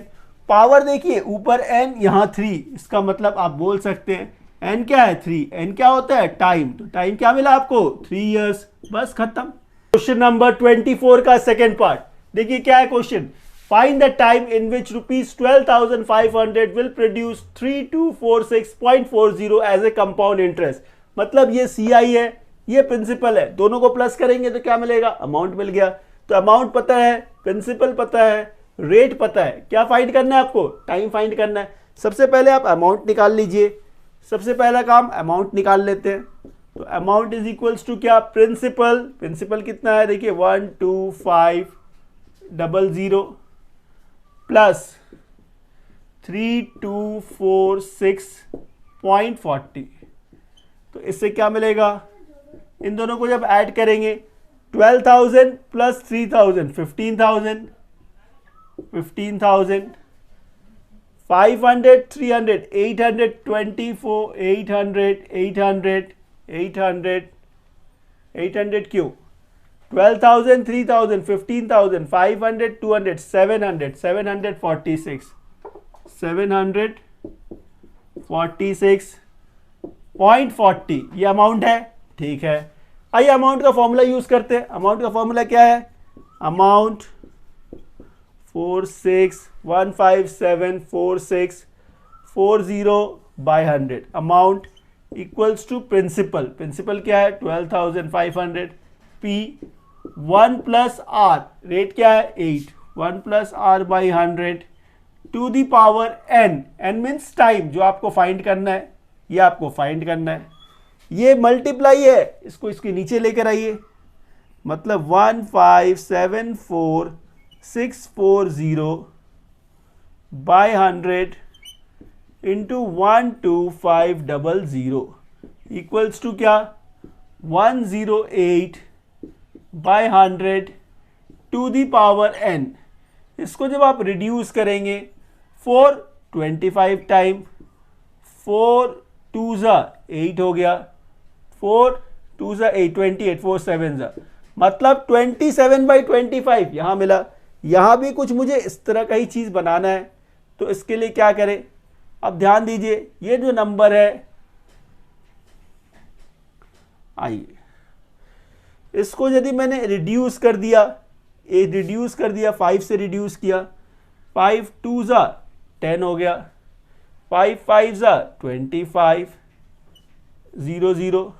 पावर देखिए ऊपर n यहाँ 3, इसका मतलब आप बोल सकते हैं n क्या है 3, n क्या होता है टाइम, तो टाइम क्या मिला आपको 3 इयर्स। बस खत्म। क्वेश्चन नंबर 24 का सेकंड पार्ट देखिए क्या है question. Find the time in which ₹12,500 will produce 3246.40 as a compound interest. मतलब ये CI है, ये प्रिंसिपल है, दोनों को प्लस करेंगे तो क्या मिलेगा अमाउंट मिल गया। तो अमाउंट पता है, प्रिंसिपल पता है, रेट पता है, क्या फाइंड करना है आपको टाइम फाइंड करना है। सबसे पहले आप अमाउंट निकाल लीजिए। सबसे पहला काम अमाउंट निकाल लेते हैं। तो अमाउंट इज इक्वल्स टू क्या प्रिंसिपल, प्रिंसिपल कितना है देखिए 12500 प्लस 3246.40। तो इससे क्या मिलेगा, इन दोनों को जब ऐड करेंगे 12,000 प्लस 3,000 15,000, 15,000 500 300 824 800 800 800 800 क्यों 12,000 3,000 15,000 500 200 700 746 746.40 ये अमाउंट है। ठीक है, आइए अमाउंट का फॉर्मूला यूज करते हैं। अमाउंट का फॉर्मूला क्या है, amount 461574640/100 amount equals to principal. Principal क्या है 12,500 P 1 प्लस R रेट क्या है 8, 1 प्लस R/100 to the power n। n means time जो आपको फाइंड करना है, ये आपको फाइंड करना है। ये मल्टीप्लाई है, इसको इसके नीचे लेकर आइए, मतलब 1574640/100 इंटू 12500 इक्वल्स टू क्या 108/100 टू दी पावर n। इसको जब आप रिड्यूस करेंगे 425 टाइम 4 2 ज़ा 8 हो गया, 4 2 ज़ा 8 28 4 7 ज़ा मतलब 27/25 यहां मिला। यहां भी कुछ मुझे इस तरह का ही चीज बनाना है, तो इसके लिए क्या करें, अब ध्यान दीजिए ये जो नंबर है, आइए इसको यदि मैंने रिड्यूस कर दिया ए रिड्यूस कर दिया, 5 से रिड्यूस किया, 5 2 ज़ा 10 हो गया, 5 5 ज़ा 25, 0 0।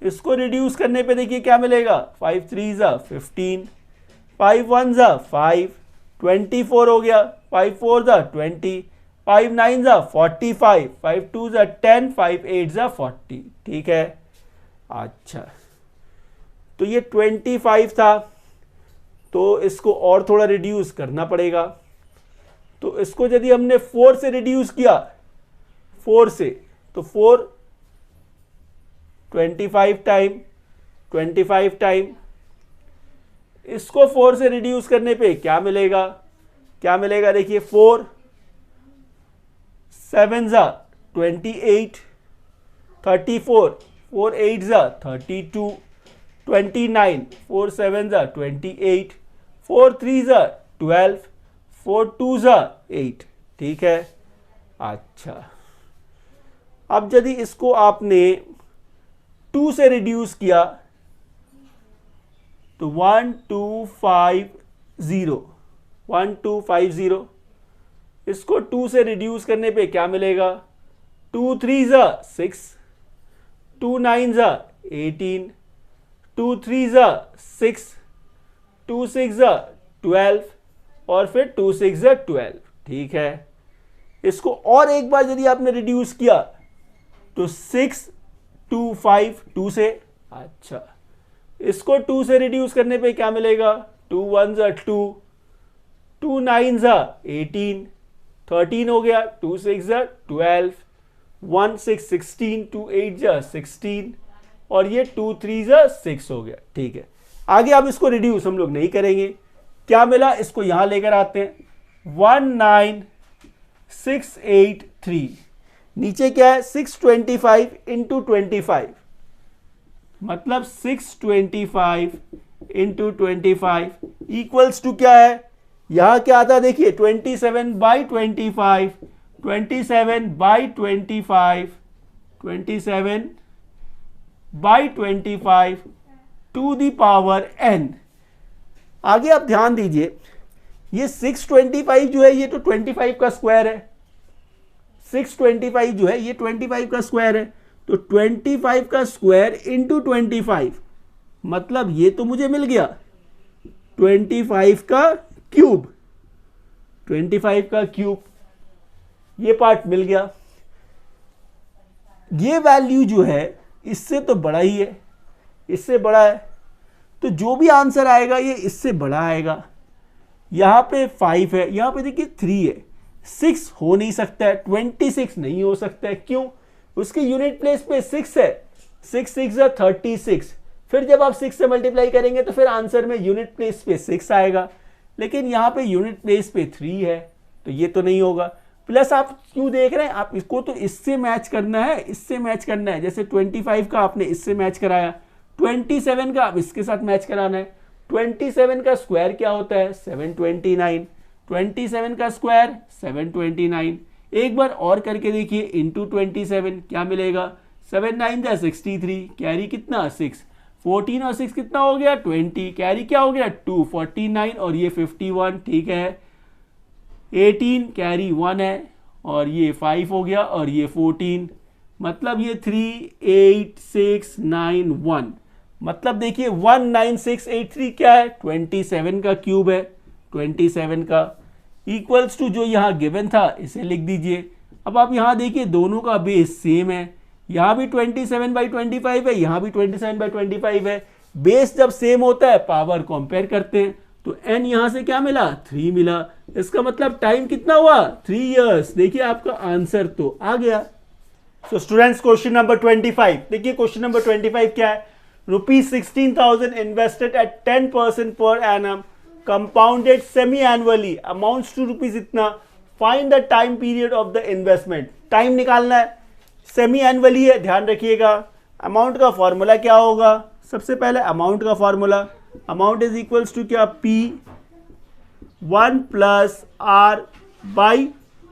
इसको रिड्यूस करने पे देखिए क्या मिलेगा, 5 3 ज़ा 15, 5 1 ज़ा 5, 24 हो गया, 5 4 ज़ा 20, 5 9 ज़ा 45, 5 2 ज़ा 10, 5 8 ज़ा 40। ठीक है, अच्छा तो ये 25 था, तो इसको और थोड़ा रिड्यूस करना पड़ेगा। तो इसको यदि हमने 4 से रिड्यूस किया, 4 से, तो 4 25 टाइम, 25 टाइम, इसको 4 से रिड्यूस करने पे क्या मिलेगा, क्या मिलेगा देखिए, 4 7 ज़ा 28, 34, 4 8 ज़ा 32, 29, 4 7 ज़ा 28, 4 3 ज़ा 12, 4 2 ज़ा 8। ठीक है, अच्छा अब यदि इसको आपने 2 से रिड्यूस किया तो 1 2 5 0, 1 2 5 0, इसको 2 से रिड्यूस करने पे क्या मिलेगा, 2 3 ज़ा 6, 2 9 ज़ा 18, 2 3 ज़ा 6, 2 6 ज़ा 12 और फिर 2 6 ज़ा 12। ठीक है, इसको और एक बार यदि आपने रिड्यूस किया तो 6 2 5 2 से, अच्छा इसको 2 से रिड्यूस करने पे क्या मिलेगा, 2 1 ज़ा 2, 2 9 ज़ा 18, 13 हो गया, 2 6 ज़ा 12, 1 6 16, 2 8 ज़ा 16 और ये 2 3 ज़ा 6 हो गया। ठीक है, आगे अब इसको रिड्यूस हम लोग नहीं करेंगे, क्या मिला इसको यहां लेकर आते हैं, 1 9 6 8 3, नीचे क्या है 625 इंटू 25, मतलब 625 इंटू 25 इक्वल्स टू क्या है, यहां क्या आता है देखिए 27 by 25, 27 by 25, 27 by 25 to the power n। आगे आप ध्यान दीजिए, ये 625 जो है ये तो 25 का स्क्वायर है, 625 जो है ये 25 का स्क्वायर है, तो 25 का स्क्वायर इंटू 25, मतलब ये तो मुझे मिल गया 25 का क्यूब, 25 का क्यूब, ये पार्ट मिल गया। ये वैल्यू जो है इससे तो बड़ा ही है, इससे बड़ा है, तो जो भी आंसर आएगा ये इससे बड़ा आएगा। यहां पे 5 है, यहां पे देखिए 3 है, 6 हो नहीं सकता है, 26 नहीं हो सकता है, क्यों, उसके यूनिट प्लेस पे 6 है, 6 6 ज़ा 36, फिर जब आप 6 से मल्टीप्लाई करेंगे तो फिर आंसर में यूनिट प्लेस पे 6 आएगा, लेकिन यहां पे यूनिट प्लेस पे 3 है, तो ये तो नहीं होगा। प्लस आप क्यों देख रहे हैं, आप इसको तो इससे मैच करना है, इससे मैच करना है, जैसे 25 का आपने इससे मैच कराया, 27 का आप इसके साथ मैच कराना है। 27 का स्क्वायर क्या होता है, 729, 27 का स्क्वायर 729। एक बार और करके देखिए, इंटू 27 क्या मिलेगा, 7 9 ज़ा 63, कैरी कितना 6, 14 और 6 कितना हो गया 20, कैरी क्या हो गया 2, 49 और ये 51। ठीक है, 18 कैरी 1 है और ये 5 हो गया और ये 14, मतलब ये 3 8 6 9 1, मतलब देखिए 19683 क्या है, 27 का क्यूब है, 27 का इक्वल्स टू जो यहाँ गिवन था इसे लिख दीजिए। अब आप यहाँ देखिए दोनों का बेस सेम है, यहाँ भी 27/25 है, यहाँ भी 27/25 है। बेस जब सेम होता है पावर कंपेयर करते हैं, तो n यहाँ से क्या मिला 3 मिला, इसका मतलब टाइम कितना हुआ 3 इयर्स। देखिए आपका आंसर तो आ गया। सो स्टूडेंट्स क्वेश्चन नंबर 25, देखिए क्वेश्चन नंबर 25 क्या है, ₹16,000 invested at 10% per annum compounded semi-annually amounts to rupees इतना, find the time period of the investment। Time निकालना है, सेमी एनुअली है, ध्यान रखिएगा। अमाउंट का फॉर्मूला क्या होगा, सबसे पहले अमाउंट का formula, amount is equals to क्या, P1 + R by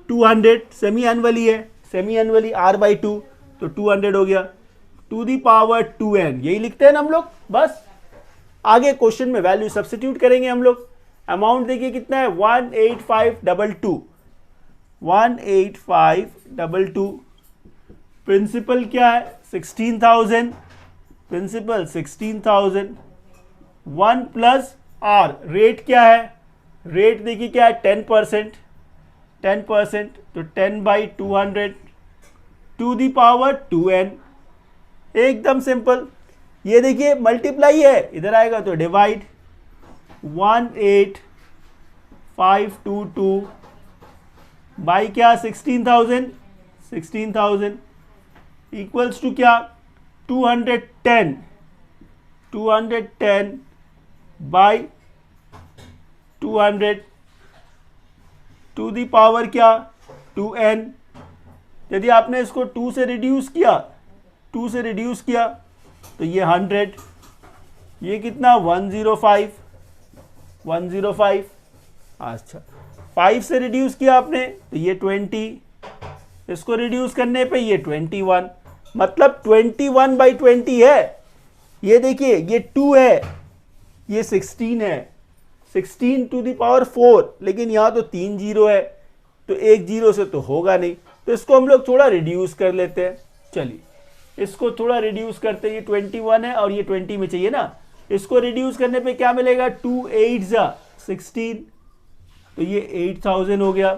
200, semi annually है, सेमी एनुअली R बाई 2, तो 200 हो गया, टू दी पावर 2n, यही लिखते हैं ना हम लोग, बस आगे क्वेश्चन में वैल्यू सब्स्टिट्यूट करेंगे हम लोग। अमाउंट देखिए कितना है 18522, 18522। प्रिंसिपल क्या है 16,000, प्रिंसिपल 16,000। 1 प्लस आर, रेट क्या है, रेट देखिए क्या है 10%, 10%, तो 10/200 टू दी पावर 2n। एकदम सिंपल। ये देखिए मल्टीप्लाई है, इधर आएगा तो डिवाइड। 18522 बाई क्या 16,000, 16,000 इक्वल्स टू क्या 210, 210 बाई 200 टू दी पावर क्या 2n। यदि आपने इसको 2 से रिड्यूस किया, 2 से रिड्यूस किया तो ये 100, ये कितना 105, 105। अच्छा 5 से रिड्यूस किया आपने तो ये 20, इसको रिड्यूस करने पे ये 21, मतलब 21/20 है। ये देखिए ये 2 है, ये 16 है, 16 टू दी पावर 4, लेकिन यहाँ तो 3 जीरो है तो एक जीरो से तो होगा नहीं, तो इसको हम लोग थोड़ा रिड्यूस कर लेते हैं। चलिए इसको थोड़ा रिड्यूस करते हैं, ये 21 है और ये 20 में चाहिए ना, इसको रिड्यूस करने पे क्या मिलेगा 2 8 16, तो ये 8000 हो गया।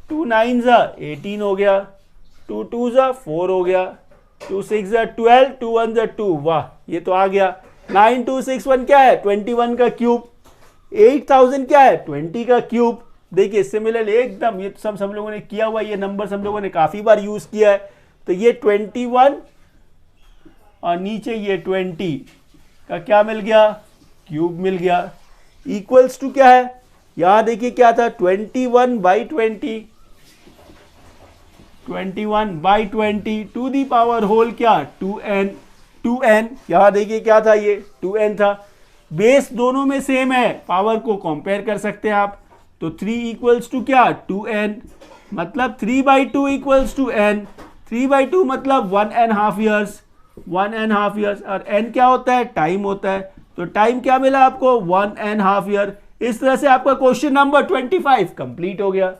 2 9 18 हो गया, 2 2 4 हो गया, 2 6 12, 2 1 2, वाह ये तो आ गया। 9261 क्या है 21 का क्यूब, 8000 क्या है 20 का क्यूब। देखिए सिमिलर एकदम, ये तो सब लोगों ने किया हुआ, ये नंबर हम लोगों ने काफी बार यूज किया है। तो ये 21 और नीचे ये 20 का क्या मिल गया क्यूब मिल गया, इक्वल्स टू क्या है, यहां देखिए क्या था 21/20, 21/20 टू दी पावर होल क्या 2n, 2n यहां देखिए क्या था ये 2n था। बेस दोनों में सेम है, पावर को कंपेयर कर सकते हैं आप। तो 3 इक्वल्स टू क्या 2n, मतलब 3/2 इक्वल्स टू n, 3/2 मतलब 1.5 ईयर्स, 1.5 ईयर्स। और n क्या होता है टाइम होता है, तो टाइम क्या मिला आपको 1.5 ईयर। इस तरह से आपका क्वेश्चन नंबर 25 कंप्लीट हो गया।